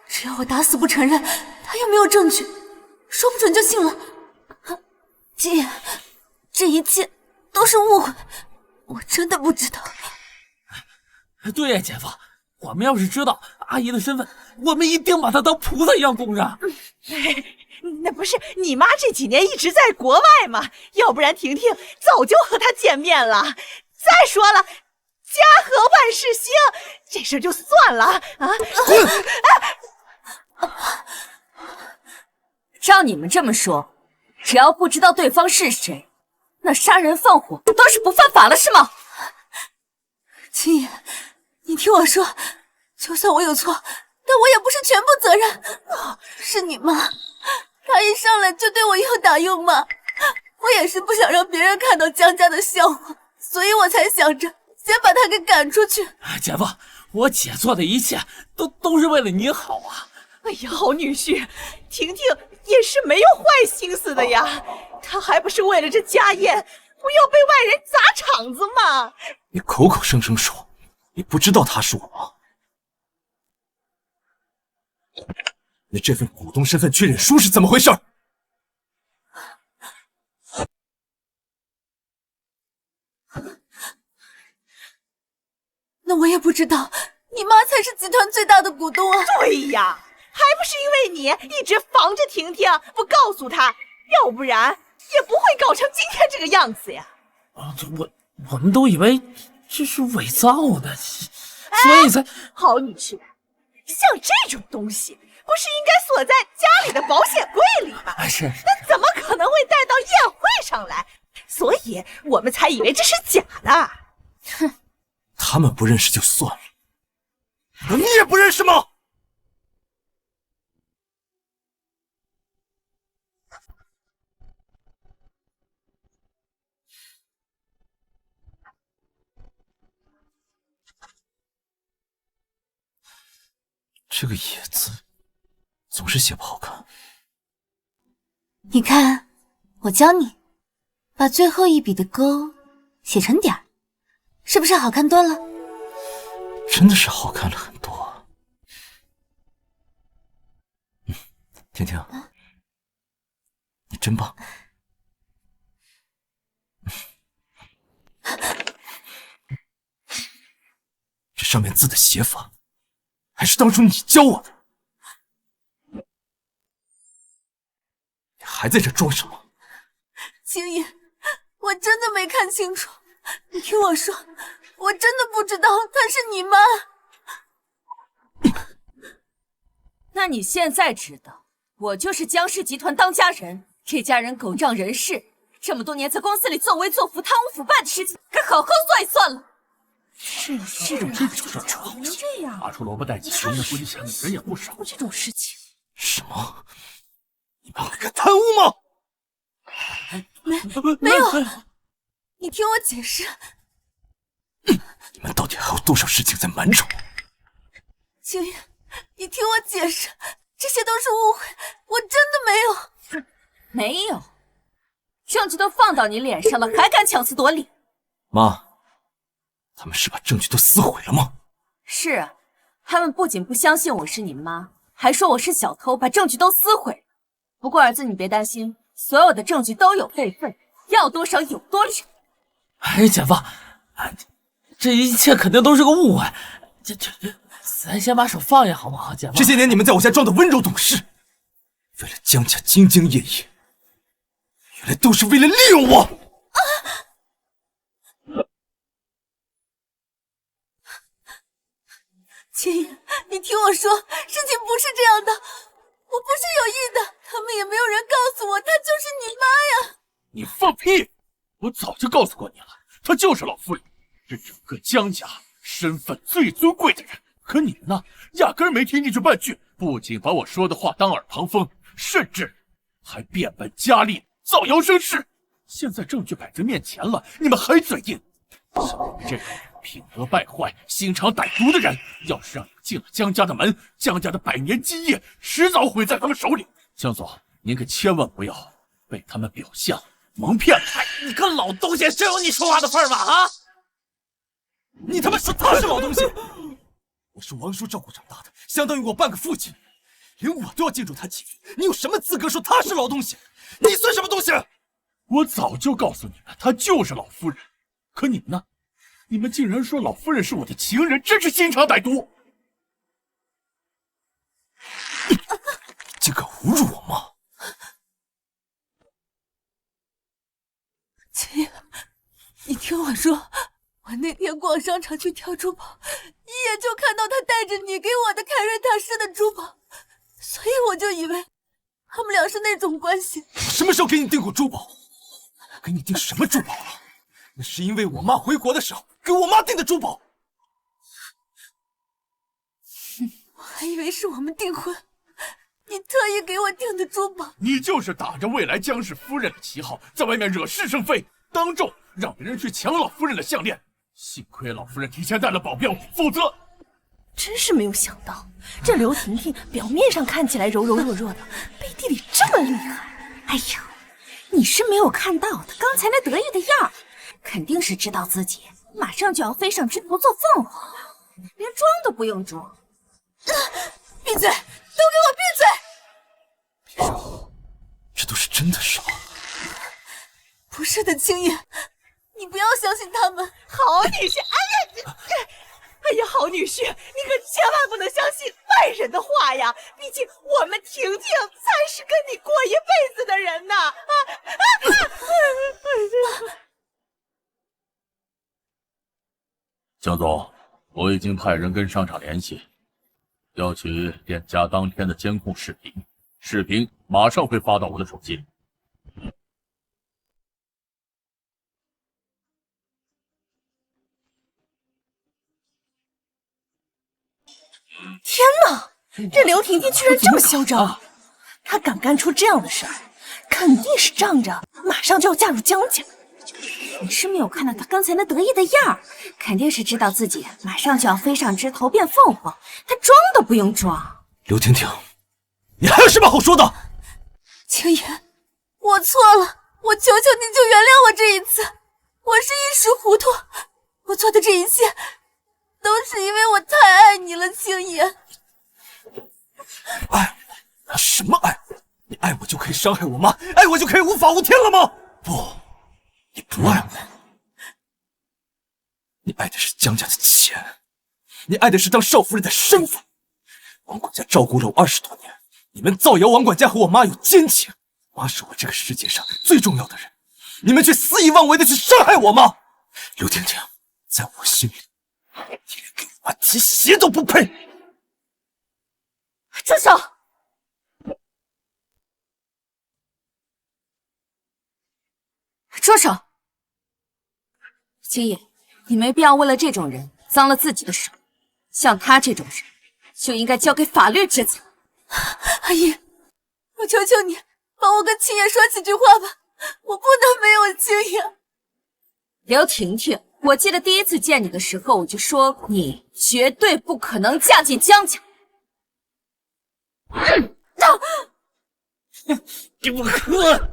只要我打死不承认，他又没有证据，说不准就信了。青野，这一切都是误会，我真的不知道。对呀，姐夫，我们要是知道阿姨的身份，我们一定把她当菩萨一样供着。那不是你妈这几年一直在国外吗？要不然婷婷早就和她见面了。再说了，家和万事兴，这事就算了啊！滚！照你们这么说，只要不知道对方是谁，那杀人放火都是不犯法了，是吗？青野，你听我说，就算我有错，但我也不是全部责任。是你妈，她一上来就对我又打又骂，我也是不想让别人看到江家的笑话，所以我才想着先把她给赶出去。姐夫，我姐做的一切都是为了你好啊！哎呀，好女婿，婷婷也是没有坏心思的呀，她还不是为了这家宴，不要被外人砸场子吗？你口口声声说你不知道她是我妈，那这份股东身份确认书是怎么回事？那我也不知道，你妈才是集团最大的股东啊！对呀，还不是因为你一直防着婷婷，不告诉她，要不然也不会搞成今天这个样子呀。我们都以为这是伪造的，所以才……好女婿，像这种东西不是应该锁在家里的保险柜里吗？是。那怎么可能会带到宴会上来？所以我们才以为这是假的。哼，他们不认识就算了，你也不认识吗？这个“野”字总是写不好看。你看，我教你，把最后一笔的勾写成点儿，是不是好看多了？真的是好看了很多。婷婷，你真棒。这上面字的写法，还是当初你教我的。你还在这装什么？青野，我真的没看清楚，你听我说，我真的不知道她是你妈。那你现在知道，我就是江氏集团当家人，这家人狗仗人势，这么多年在公司里作威作福、贪污腐败的事情，该好好算一算了。这种这样，拔出萝卜带起，人也不想你人也不少。这种事情，什么？你们还敢贪污吗？没有，你听我解释。你们到底还有多少事情在瞒着我？青野，你听我解释，这些都是误会，我真的没有。没有，证据都放到你脸上了，还敢强词夺理？妈，他们是把证据都撕毁了吗？是啊，他们不仅不相信我是你妈，还说我是小偷，把证据都撕毁了。不过儿子，你别担心，所有的证据都有备份，要多少有多少。哎，姐夫，这一切肯定都是个误会，咱先把手放下好不好，姐夫？这些年你们在我家装的温柔懂事，为了江家兢兢业业，原来都是为了利用我。青野，你听我说，事情不是这样的，我不是有意的，他们也没有人告诉我，她就是你妈呀！你放屁！我早就告诉过你了，她就是老夫人，是整个江家身份最尊贵的人，可你呢，压根没听进去半句，不仅把我说的话当耳旁风，甚至还变本加厉造谣生事。现在证据摆在面前了，你们还嘴硬？像你这种品德败坏、心肠歹毒的人，要是让你进了江家的门，江家的百年基业迟早毁在他们手里。江总，您可千万不要被他们表象蒙骗了。你个老东西，真有你说话的份儿吗？啊！你他妈说他是老东西？我是王叔照顾长大的，相当于我半个父亲，连我都要敬重他几句。你有什么资格说他是老东西？你算什么东西？我早就告诉你们，她就是老夫人。可你们呢？你们竟然说老夫人是我的情人，真是心肠歹毒！你竟敢侮辱我妈！秦爷，你听我说，我那天逛商场去挑珠宝，一眼就看到他带着你给我的凯瑞大师的珠宝，所以我就以为他们俩是那种关系。我什么时候给你订过珠宝？我给你订什么珠宝了？那是因为我妈回国的时候给我妈订的珠宝。我还以为是我们订婚，你特意给我订的珠宝。你就是打着未来江氏夫人的旗号，在外面惹是生非，当众让别人去抢老夫人的项链。幸亏老夫人提前带了保镖，否则……真是没有想到，这刘婷婷表面上看起来柔柔弱弱的，背地里这么厉害。哎呀，你是没有看到他刚才那得意的样儿，肯定是知道自己马上就要飞上枝头做凤凰，连装都不用装。闭嘴！都给我闭嘴！别说，这都是真的是吗？不是的，青爷，你不要相信他们。好女婿，哎呀，好女婿，你可千万不能相信外人的话呀！毕竟我们婷婷才是跟你过一辈子的人呢！江总，我已经派人跟商场联系，要取店家当天的监控视频，视频马上会发到我的手机。天哪，这刘婷婷居然这么嚣张！她敢干出这样的事儿，肯定是仗着马上就要嫁入江家。你是没有看到他刚才那得意的样儿，肯定是知道自己马上就要飞上枝头变凤凰，他装都不用装。刘婷婷，你还有什么好说的？青爷，我错了，我求求你就原谅我这一次，我是一时糊涂，我做的这一切都是因为我太爱你了，青爷。爱？什么爱？你爱我就可以伤害我妈，爱我就可以无法无天了吗？不，你不爱我，你爱的是江家的钱，你爱的是当少夫人的身份。王管家照顾了我20多年，你们造谣王管家和我妈有奸情，妈是我这个世界上最重要的人，你们却肆意妄为的去伤害我妈。刘婷婷，在我心里，你连给我妈提鞋都不配。住手！住手！青爷，你没必要为了这种人脏了自己的手，像他这种人就应该交给法律制裁。阿姨，我求求你帮我跟青爷说几句话吧，我不能没有青爷。刘婷婷，我记得第一次见你的时候，我就说你绝对不可能嫁进江家。不可！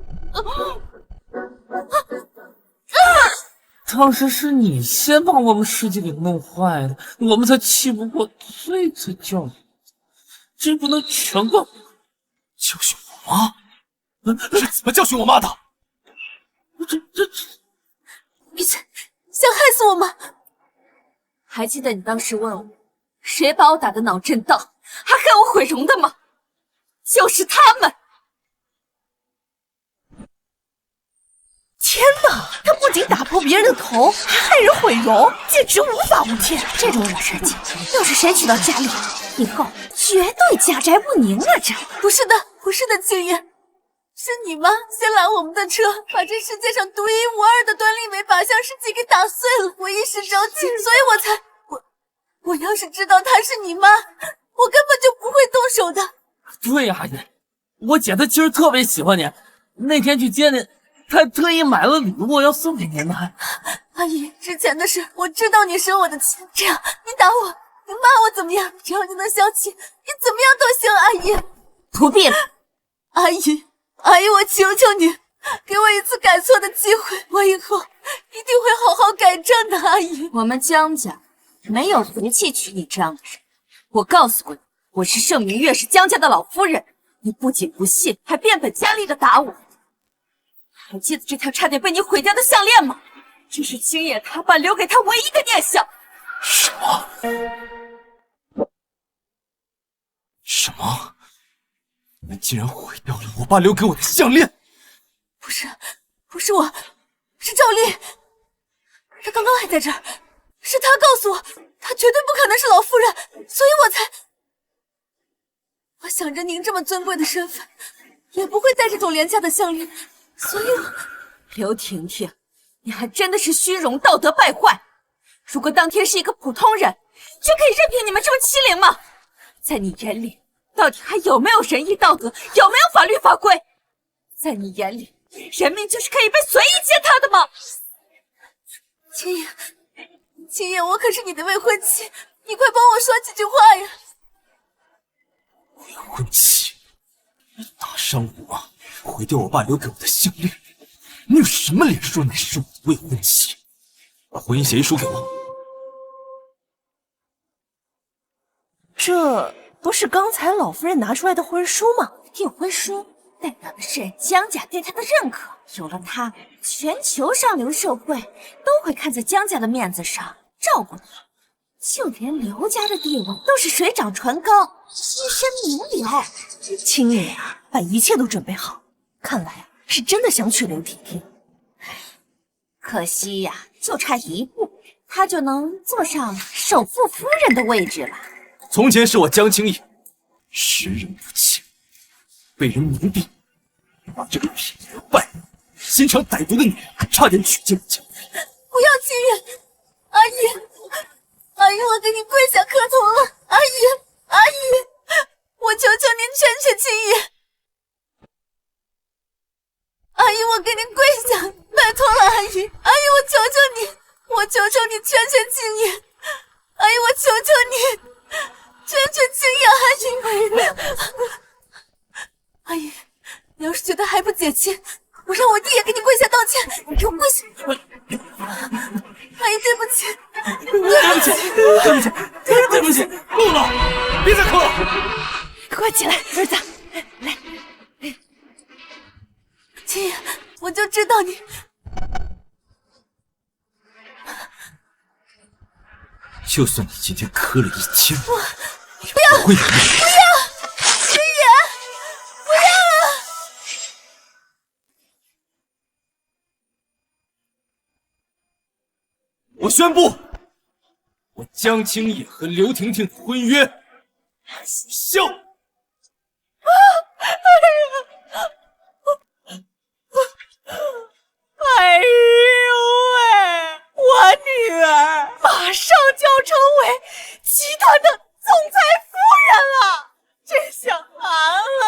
当时是你先把我们师姐给弄坏的，我们才气不过，所以才教训。这不能全怪我。教训我妈？是怎么教训我妈的？你想害死我吗？还记得你当时问我，谁把我打的脑震荡，还害我毁容的吗？就是他们。天哪，他不仅打破别人的头，还害人毁容，简直无法无天。这种惹事精，要是谁娶到家里，以后绝对家宅不宁啊！这不是的，青爷，是你吗？先拦我们的车，把这世界上独一无二的端粒酶靶向试剂给打碎了。我一时着急，所以我才……我要是知道她是你妈，我根本就不会动手的。对呀，阿姨，我姐她其实特别喜欢你，那天去接你，她还特意买了礼物要送给您呢。阿姨，之前的事我知道你生我的气，这样你打我，你骂我怎么样？只要你能消气，你怎么样都行。阿姨，不必了。阿姨，我求求你，给我一次改错的机会，我以后一定会好好改正的。阿姨，我们江家没有福气娶你这样的人。我告诉过你，我是盛明月，是江家的老夫人。你不仅不信，还变本加厉的打我。还记得这条差点被你毁掉的项链吗？这是青野他爸留给他唯一的念想。什么？什么？你们竟然毁掉了我爸留给我的项链！不是我，是赵丽，她刚刚还在这儿，是她告诉我，她绝对不可能是老夫人，所以我想着您这么尊贵的身份，也不会戴这种廉价的项链，所以我……刘婷婷，你还真的是虚荣道德败坏。如果当天是一个普通人，就可以任凭你们这么欺凌吗？在你眼里，到底还有没有仁义道德，有没有法律法规？在你眼里，人命就是可以被随意践踏的吗？青野，我可是你的未婚妻，你快帮我说几句话呀！未婚妻？你打伤我，毁掉我爸留给我的项链，你有什么脸说你是我的未婚妻？把婚姻协议书给我。这不是刚才老夫人拿出来的婚书吗？有婚书代表的是江家对她的认可，有了她，全球上流社会都会看在江家的面子上照顾她，就连刘家的地位都是水涨船高，跻身名流。青野啊，把一切都准备好，看来是真的想娶刘婷婷。可惜呀，就差一步，她就能坐上首富夫人的位置了。从前是我江青义，识人不清，被人蒙蔽，把这个痞败心肠歹毒的女人差点娶进了江府。不要青野，阿姨，我给你跪下磕头了，阿姨，我求求您劝劝青野，阿姨，我给您跪下，拜托了，阿姨，我求求你劝劝青野，阿姨，我求求你。劝劝青野，阿姨，你要是觉得还不解气，我让我弟也给你跪下道歉，你给我跪下！阿姨，对不起，对不起，够了，别再哭了！快起来，儿子，来，青野，我就知道你。就算你今天磕了1000，我也不会原谅你。不要，青野，不要啊！我宣布，我江青野和刘婷婷的婚约无效。哎呦喂！我女儿马上就要成为集团的总裁夫人了，这下完了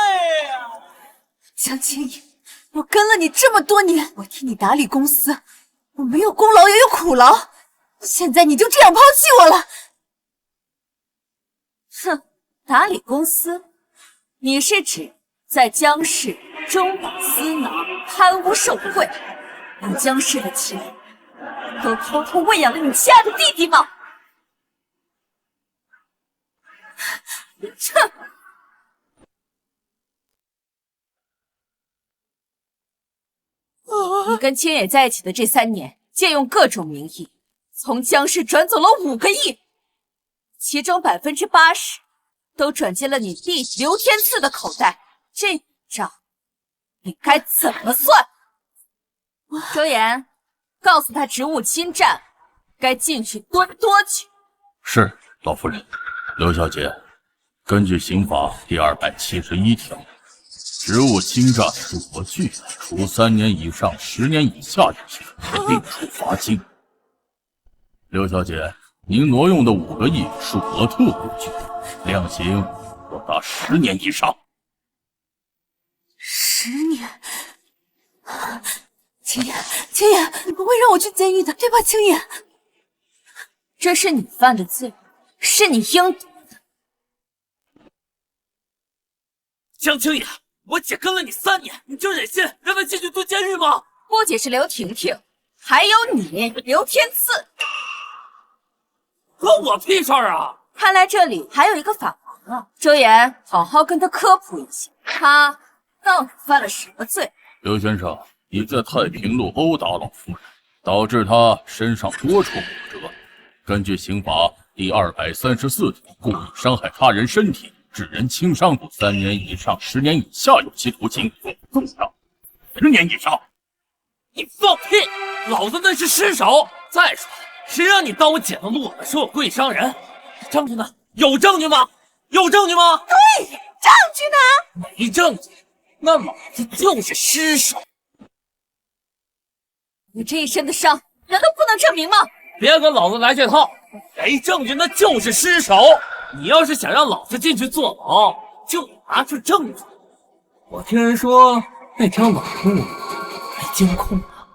呀！江青野，我跟了你这么多年，我替你打理公司，我没有功劳也有苦劳，现在你就这样抛弃我了？哼，打理公司？你是指在江氏中饱私囊、贪污受贿，让江氏的钱都偷偷喂养了你亲爱的弟弟吗？哼！你跟青野在一起的这3年，借用各种名义，从江氏转走了5个亿，其中80%都转进了你弟刘天赐的口袋，这账你该怎么算？周岩，告诉他职务侵占，该进去蹲多久？是，老夫人。刘小姐，根据刑法第271条，职务侵占数额巨额，处3年以上10年以下有期，并处罚金。刘小姐，您挪用的5个亿数额特别巨大，量刑多达10年以上。10年？青爷，青爷，你不会让我去监狱的，对吧，青爷？这是你犯的罪，是你应得的。江青野，我姐跟了你3年，你就忍心让她继续蹲监狱吗？不仅是刘婷婷，还有你，刘天赐。关我屁事儿啊！看来这里还有一个法王啊，周岩，好好跟他科普一下，他到底犯了什么罪？刘先生，你在太平路殴打老夫人，导致她身上多处骨折。根据刑法第234条，故意伤害他人身体，致人轻伤，3年以上10年以下有期徒刑，重判10年以上。你放屁！老子那是失手。再说，谁让你当我姐的路了，说我故意伤人？证据呢？有证据吗？有证据吗？对，证据呢？没证据，那老子就是失手。你这一身的伤，难道不能证明吗？别跟老子来这套，没证据那就是失手。你要是想让老子进去坐牢，就拿出证据。我听人说那条马路没监控啊。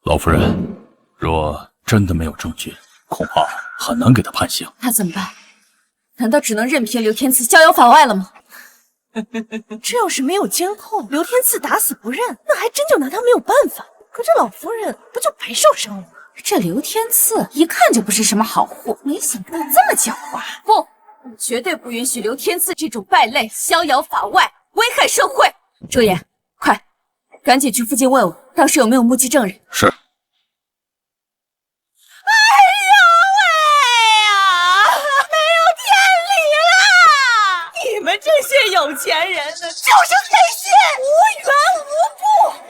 老夫人，若真的没有证据，恐怕很难给他判刑。那怎么办？难道只能任凭刘天赐逍遥法外了吗？这要是没有监控，刘天赐打死不认，那还真就拿他没有办法。可这老夫人不就白受伤了？这刘天赐一看就不是什么好货，没想到这么狡猾。不，绝对不允许刘天赐这种败类逍遥法外，危害社会。周岩，快，赶紧去附近问问，当时有没有目击证人。是。你们这些有钱人呢，就是黑心，无缘无故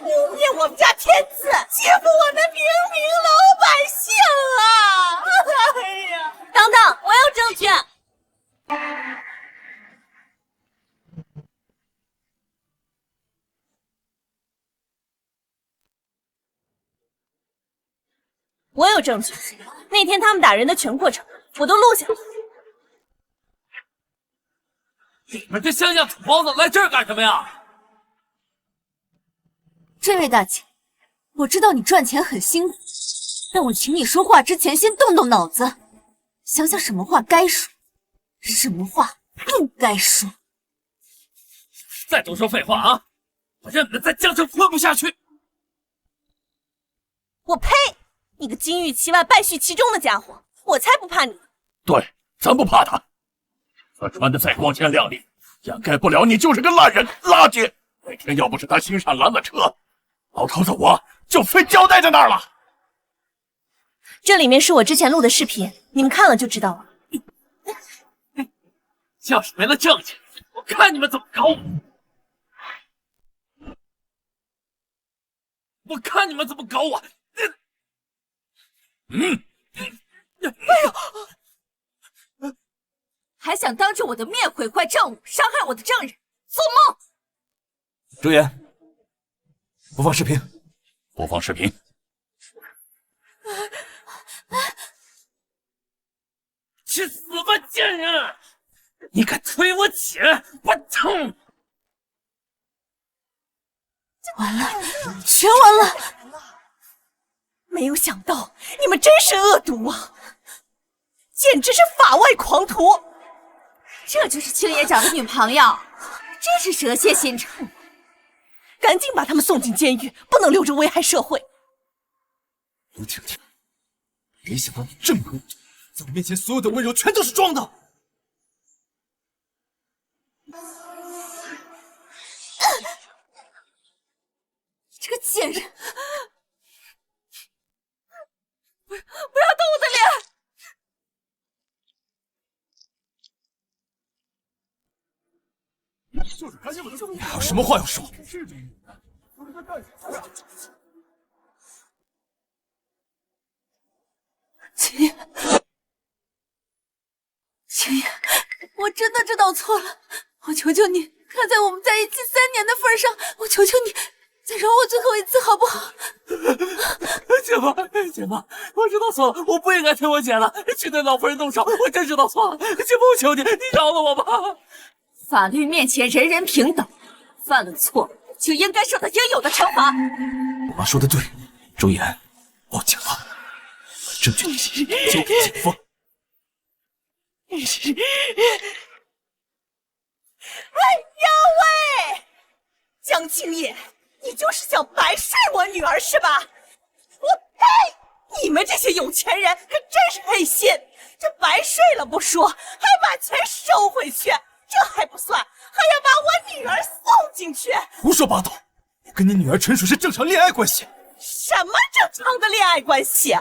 污蔑我们家天赐，欺负我们平民老百姓啊！哎呀，等等，我有证据。我有证据，那天他们打人的全过程我都录下来。你们这乡下土包子来这儿干什么呀？这位大姐，我知道你赚钱很辛苦，但我请你说话之前先动动脑子，想想什么话该说，什么话不该说。再多说废话啊！我让你们在江城混不下去！我呸！你个金玉其外败絮其中的家伙，我才不怕你！对，咱不怕他。他穿的再光鲜亮丽，掩盖不了你就是个烂人、垃圾。那天要不是他心上拦了车，老头子我就非交代在那儿了。这里面是我之前录的视频，你们看了就知道了。要是没了证据，我看你们怎么搞我！我看你们怎么搞我！还想当着我的面毁坏证物，伤害我的证人，做梦！周岩，播放视频。播放视频。去死吧，贱人！你敢推我姐，我操！完了，全完了！没有想到你们真是恶毒啊，简直是法外狂徒！这就是青爷找的女朋友，真是蛇蝎心肠。赶紧把他们送进监狱，不能留着危害社会。刘婷婷，没想到你这么恶毒，在我面前所有的温柔全都是装的。这个贱人！不要动我的脸！就是赶紧把他送。你还有什么话要说？青叶，青叶，我真的知道错了，我求求你，看在我们在一起3年的份上，我求求你，再饶我最后一次好不好？姐夫，我知道错了，我不应该推我姐了，去对老夫人动手，我真知道错了。姐夫，我求你，你饶了我吧。法律面前人人平等，犯了错就应该受到应有的惩罚。我妈说的对，周岩，报警了，把证据交给警方。哎呀喂，江青野，你就是想白睡我女儿是吧？我呸！你们这些有钱人可真是黑心，这白睡了不说，还把钱收回去，这还不算，还要把我女儿送进去。胡说八道！我跟你女儿纯属是正常恋爱关系。什么正常的恋爱关系啊？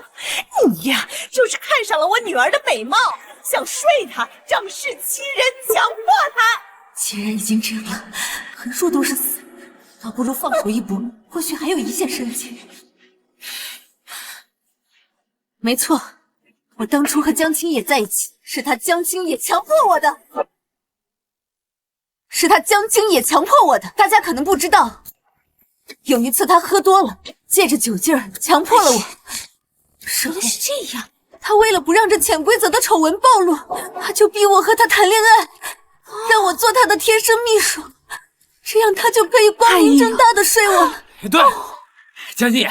你呀，就是看上了我女儿的美貌，想睡她，仗势欺人，强迫她。既然已经这样了，横竖都是死，倒不如放手一搏，或许还有一线生机。没错，我当初和江青野在一起，是他江青野强迫我的，大家可能不知道，有一次他喝多了，借着酒劲儿强迫了我。原来是这样，他为了不让这潜规则的丑闻暴露，他就逼我和他谈恋爱，让我做他的贴身秘书，这样他就可以光明正大的睡我。对，江青野，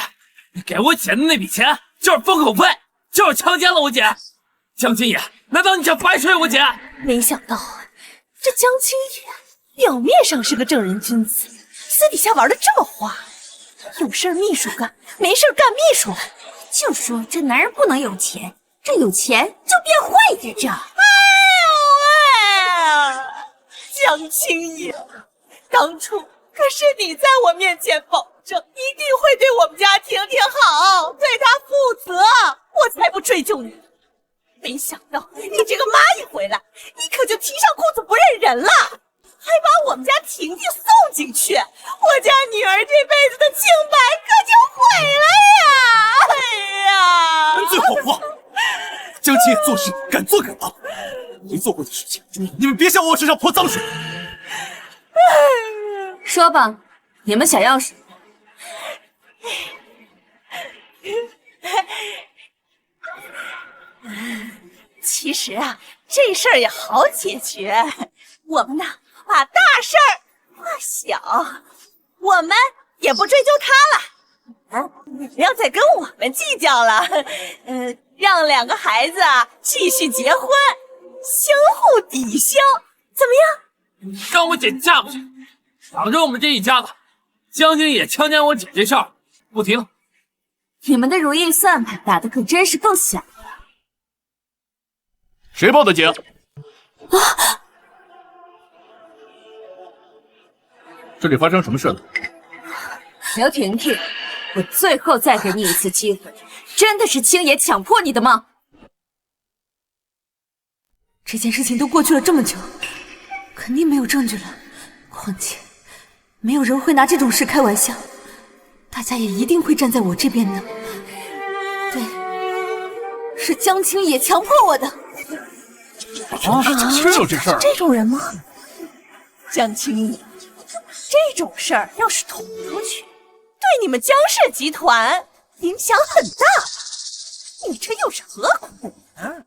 你给我姐的那笔钱就是封口费，就是强奸了我姐。江青野，难道你想白睡我姐？没想到这江青野表面上是个正人君子，私底下玩的这么花，有事秘书干，没事干秘书。就说这男人不能有钱，这有钱就变坏在这。哎呦喂，江青野，当初可是你在我面前保证一定会对我们家婷婷好，对她负责，我才不追究你。没想到你这个妈一回来，你可就提上裤子不认人了，还把我们家婷婷送进去，我家女儿这辈子的清白可就毁了呀！哎呀！最后话，江青野做事敢做敢当，没做过的事情，你们别想往我身上泼脏水。说吧，你们想要什么？其实啊，这事儿也好解决。我们呢，把大事儿化小，我们也不追究他了。不要再跟我们计较了。让2个孩子啊继续结婚，相互抵消，怎么样？让我姐嫁过去，挡着我们这一家子。江青野强奸我姐这事儿不提了。你们的如意算盘打的可真是够响。谁报的警？这里发生什么事了？刘婷婷，我最后再给你一次机会，真的是青野强迫你的吗？这件事情都过去了这么久，肯定没有证据了。况且，没有人会拿这种事开玩笑，大家也一定会站在我这边的。对，是江青野强迫我的。真有这事儿？这种人吗？江青野，这种事儿要是捅出去，对你们江氏集团影响很大吧？你这又是何苦呢？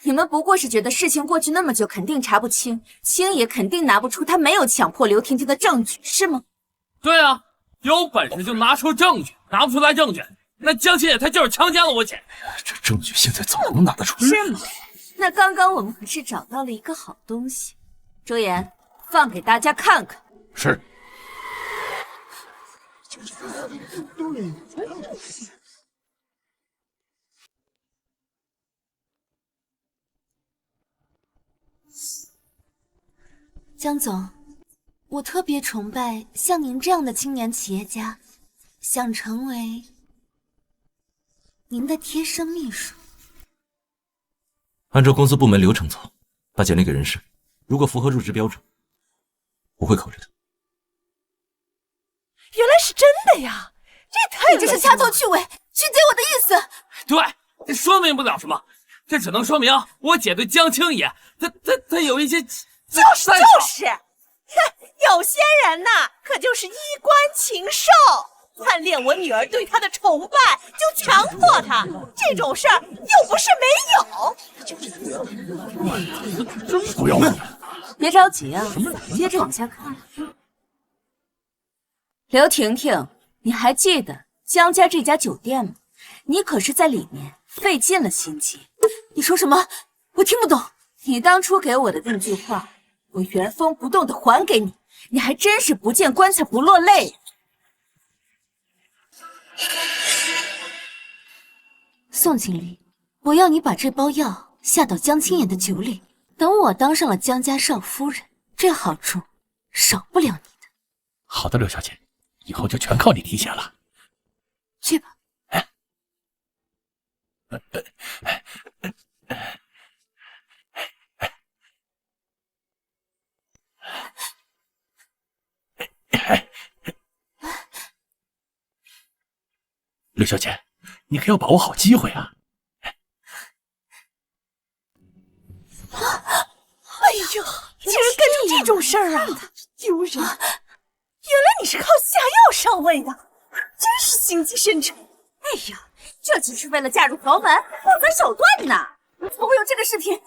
你们不过是觉得事情过去那么久，肯定查不清，青野肯定拿不出他没有强迫刘婷婷的证据，是吗？对啊，有本事就拿出证据，拿不出来证据，那江青野他就是强奸了我姐。这证据现在怎么能拿得出来？是吗？那刚刚我们可是找到了一个好东西，周岩，放给大家看看。是。江总，我特别崇拜像您这样的青年企业家，想成为您的贴身秘书。按照公司部门流程走，把简历给人事，如果符合入职标准，我会考虑的。原来是真的呀！这也太……你这是掐头去尾，曲解我的意思。对，说明不了什么。这只能说明我姐对江青野，她有一些就是，有些人呐，可就是衣冠禽兽，贪恋我女儿对他的崇拜，就强迫他。这种事儿又不是没有。真不要脸！别着急啊，接着往下看。刘婷婷，你还记得江家这家酒店吗？你可是在里面费尽了心机。你说什么？我听不懂。你当初给我的那句话，我原封不动的还给你，你还真是不见棺材不落泪。宋经理，我要你把这包药下到江青言的酒里，等我当上了江家少夫人，这好处少不了你的。好的，刘小姐，以后就全靠你提携了。去吧。刘小姐，你可要把握好机会啊！哎呦，竟然干出这种事儿啊！丢人！原来你是靠下药上位的，真是心机深沉。哎呀，这只是为了嫁入豪门，不择手段呢！怎么会有这个视频？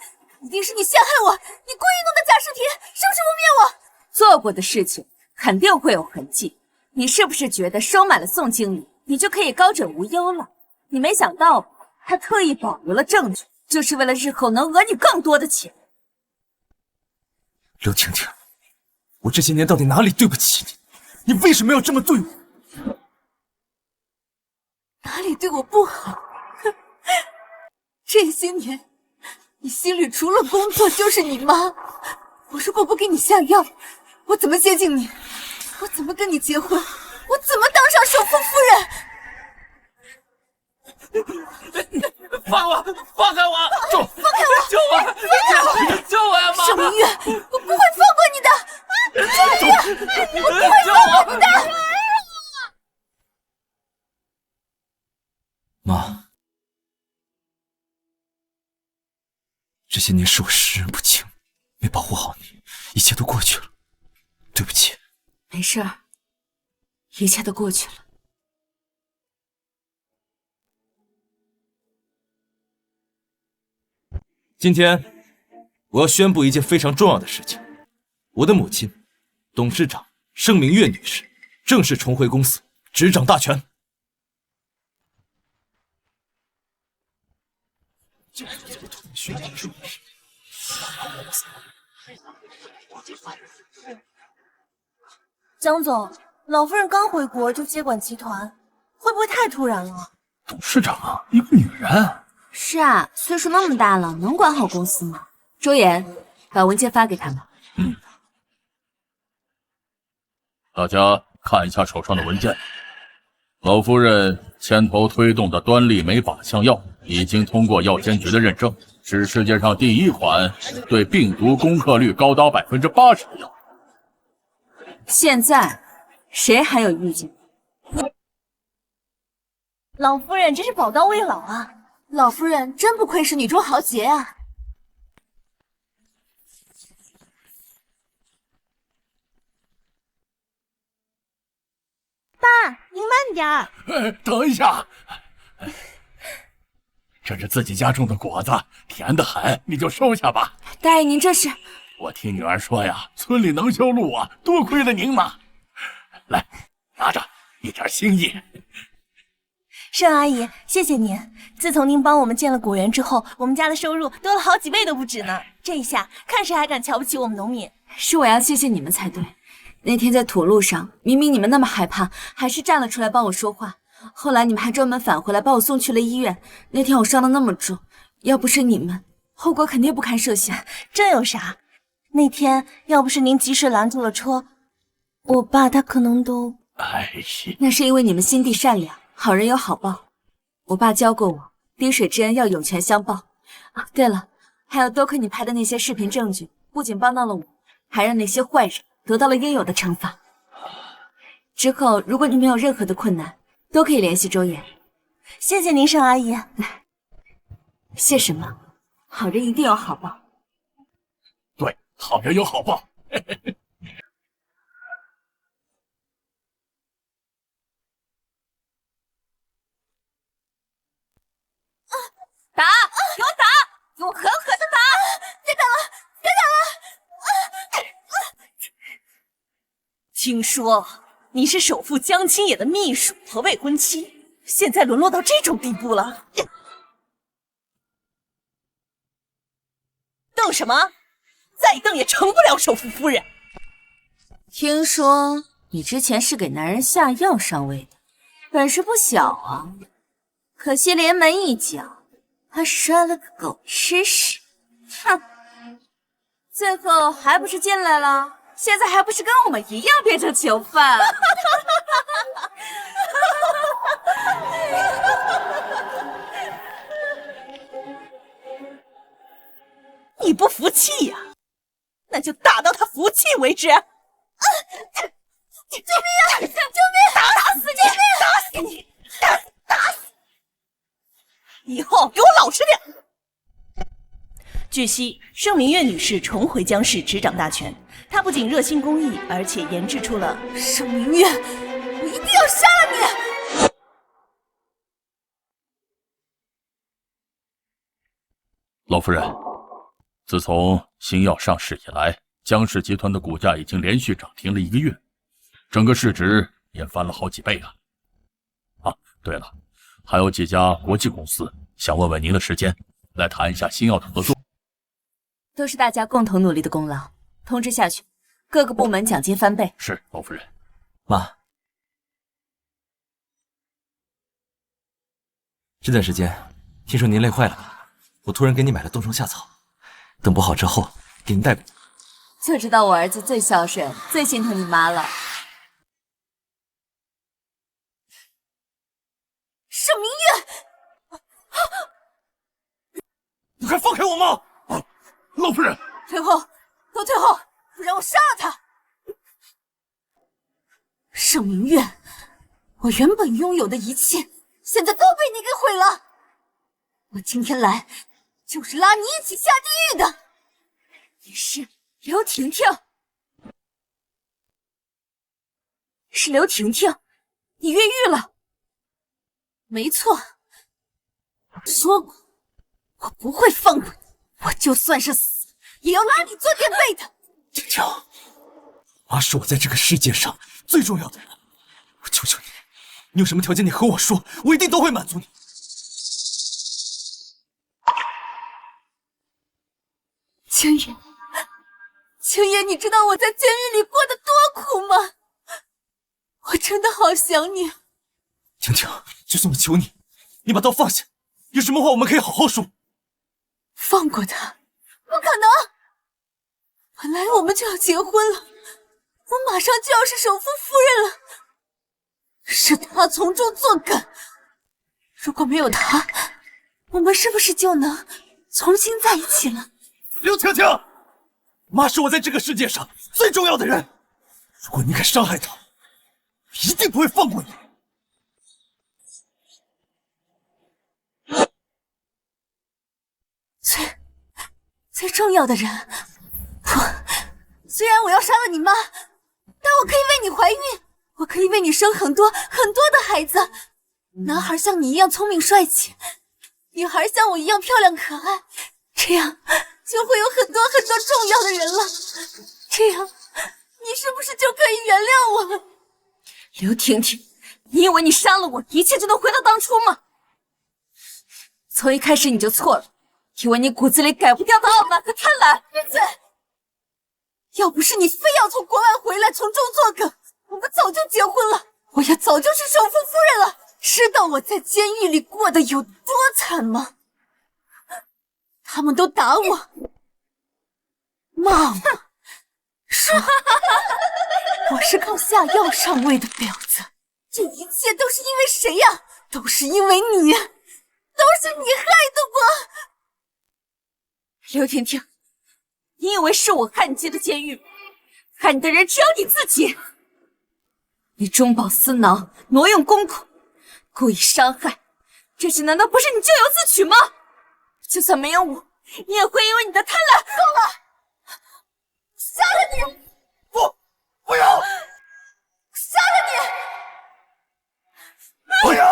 一定是你陷害我，你故意弄的假视频，是不是污蔑我？做过的事情肯定会有痕迹，你是不是觉得收买了宋经理，你就可以高枕无忧了？你没想到吧？他特意保留了证据，就是为了日后能讹你更多的钱。刘婷婷，我这些年到底哪里对不起你？你为什么要这么对我？哪里对我不好？这些年，你心里除了工作就是你妈。我如果不给你下药，我怎么接近你？我怎么跟你结婚？我怎么当上首富夫人？放我！放开我！放开我！救我！救我呀，妈！盛明月，我不会放过你的！盛明月，我不会放过你的！妈，这些年是我识人不清，没保护好你，一切都过去了，对不起。没事儿，一切都过去了。今天我要宣布一件非常重要的事情，我的母亲，董事长盛明月女士正式重回公司，执掌大权。江总，老夫人刚回国就接管集团，会不会太突然了？董事长啊，一个女人。是啊，岁数那么大了，能管好公司吗？周岩，把文件发给他们。大家看一下手上的文件。老夫人牵头推动的端粒酶靶向药已经通过药监局的认证，是世界上第一款对病毒攻克率高达80%的药。现在谁还有意见？老夫人真是宝刀未老啊！老夫人真不愧是女中豪杰啊！爸，您慢点儿。等一下，这是自己家种的果子，甜得很，你就收下吧。大爷，您这是……我听女儿说呀，村里能修路啊，多亏了您嘛。来，拿着，一点心意。盛阿姨，谢谢您。自从您帮我们建了果园之后，我们家的收入多了好几倍都不止呢。这一下，看谁还敢瞧不起我们农民？是我要谢谢你们才对。那天在土路上，明明你们那么害怕，还是站了出来帮我说话。后来你们还专门返回来把我送去了医院。那天我伤得那么重，要不是你们，后果肯定不堪设想。这有啥？那天要不是您及时拦住了车，我爸他可能都……哎，那是因为你们心地善良，好人有好报。我爸教过我，滴水之恩要涌泉相报。啊，对了，还有多亏你拍的那些视频证据，不仅帮到了我，还让那些坏人得到了应有的惩罚。之后如果你们有任何的困难，都可以联系周岩。谢谢您，盛阿姨。谢什么？好人一定有好报。对，好人有好报。打！给我打！给我狠狠的打！别打了，别打了！听说你是首富江青野的秘书和未婚妻，现在沦落到这种地步了，瞪什么？再瞪也成不了首富夫人。听说你之前是给男人下药上位的，本事不小啊！可惜连门一脚，还摔了个狗吃屎。哼，最后还不是进来了？现在还不是跟我们一样变成囚犯？你不服气呀？那就打到他服气为止！救命啊！救命！打死你！打死你！打死！以后给我老实点！据悉，盛明月女士重回江氏执掌大权。她不仅热心公益，而且研制出了盛明月，我一定要杀了你！老夫人，自从新药上市以来，江氏集团的股价已经连续涨停了1个月，整个市值也翻了好几倍了。啊，对了，还有几家国际公司想问问您的时间，来谈一下新药的合作。都是大家共同努力的功劳。通知下去，各个部门奖金翻倍。是，老夫人。妈，这段时间听说您累坏了吧？我突然给你买了冬虫夏草，等补好之后给您带过。就知道我儿子最孝顺，最心疼你妈了。盛明月，你快放开我妈！老夫人，退后，都退后，不然我杀了他！盛明月，我原本拥有的一切，现在都被你给毁了。我今天来，就是拉你一起下地狱的。你是刘婷婷，是刘婷婷，你越狱了。没错，我说过，我不会放过你，我就算是死，也要拉你做垫背的。婷婷，妈是我在这个世界上最重要的人，我求求你，你有什么条件你和我说，我一定都会满足你。青野，青野，你知道我在监狱里过得多苦吗？我真的好想你。婷婷，就算我求你，你把刀放下，有什么话我们可以好好说。放过他？不可能！本来我们就要结婚了，我马上就要是首富夫人了，是他从中作梗。如果没有他，我们是不是就能重新在一起了？刘婷婷，妈是我在这个世界上最重要的人，如果你敢伤害她，一定不会放过你。最重要的人，虽然我要杀了你妈，但我可以为你怀孕，我可以为你生很多很多的孩子。男孩像你一样聪明帅气，女孩像我一样漂亮可爱，这样就会有很多很多重要的人了。这样，你是不是就可以原谅我了？刘婷婷，你以为你杀了我，一切就能回到当初吗？从一开始你就错了，因为你骨子里改不掉的傲慢和贪婪。闭嘴！要不是你非要从国外回来从中作梗，我们早就结婚了，我也早就是首富夫人了。知道我在监狱里过得有多惨吗？他们都打我，骂我，说我是靠下药上位的婊子。这一切都是因为谁呀？都是因为你，都是你害的我。刘婷婷，你以为是我害你进的监狱吗？害你的人只有你自己。你中饱私囊，挪用公款，故意伤害，这些难道不是你咎由自取吗？就算没有我，你也会因为你的贪婪。够了！杀了你！不要！杀了你！不要！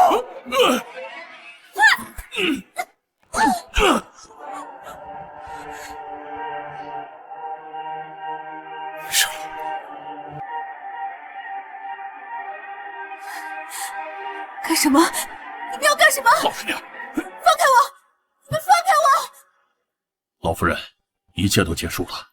上了。干什么？你们要干什么？老实点！放开我！你们放开我！老夫人，一切都结束了。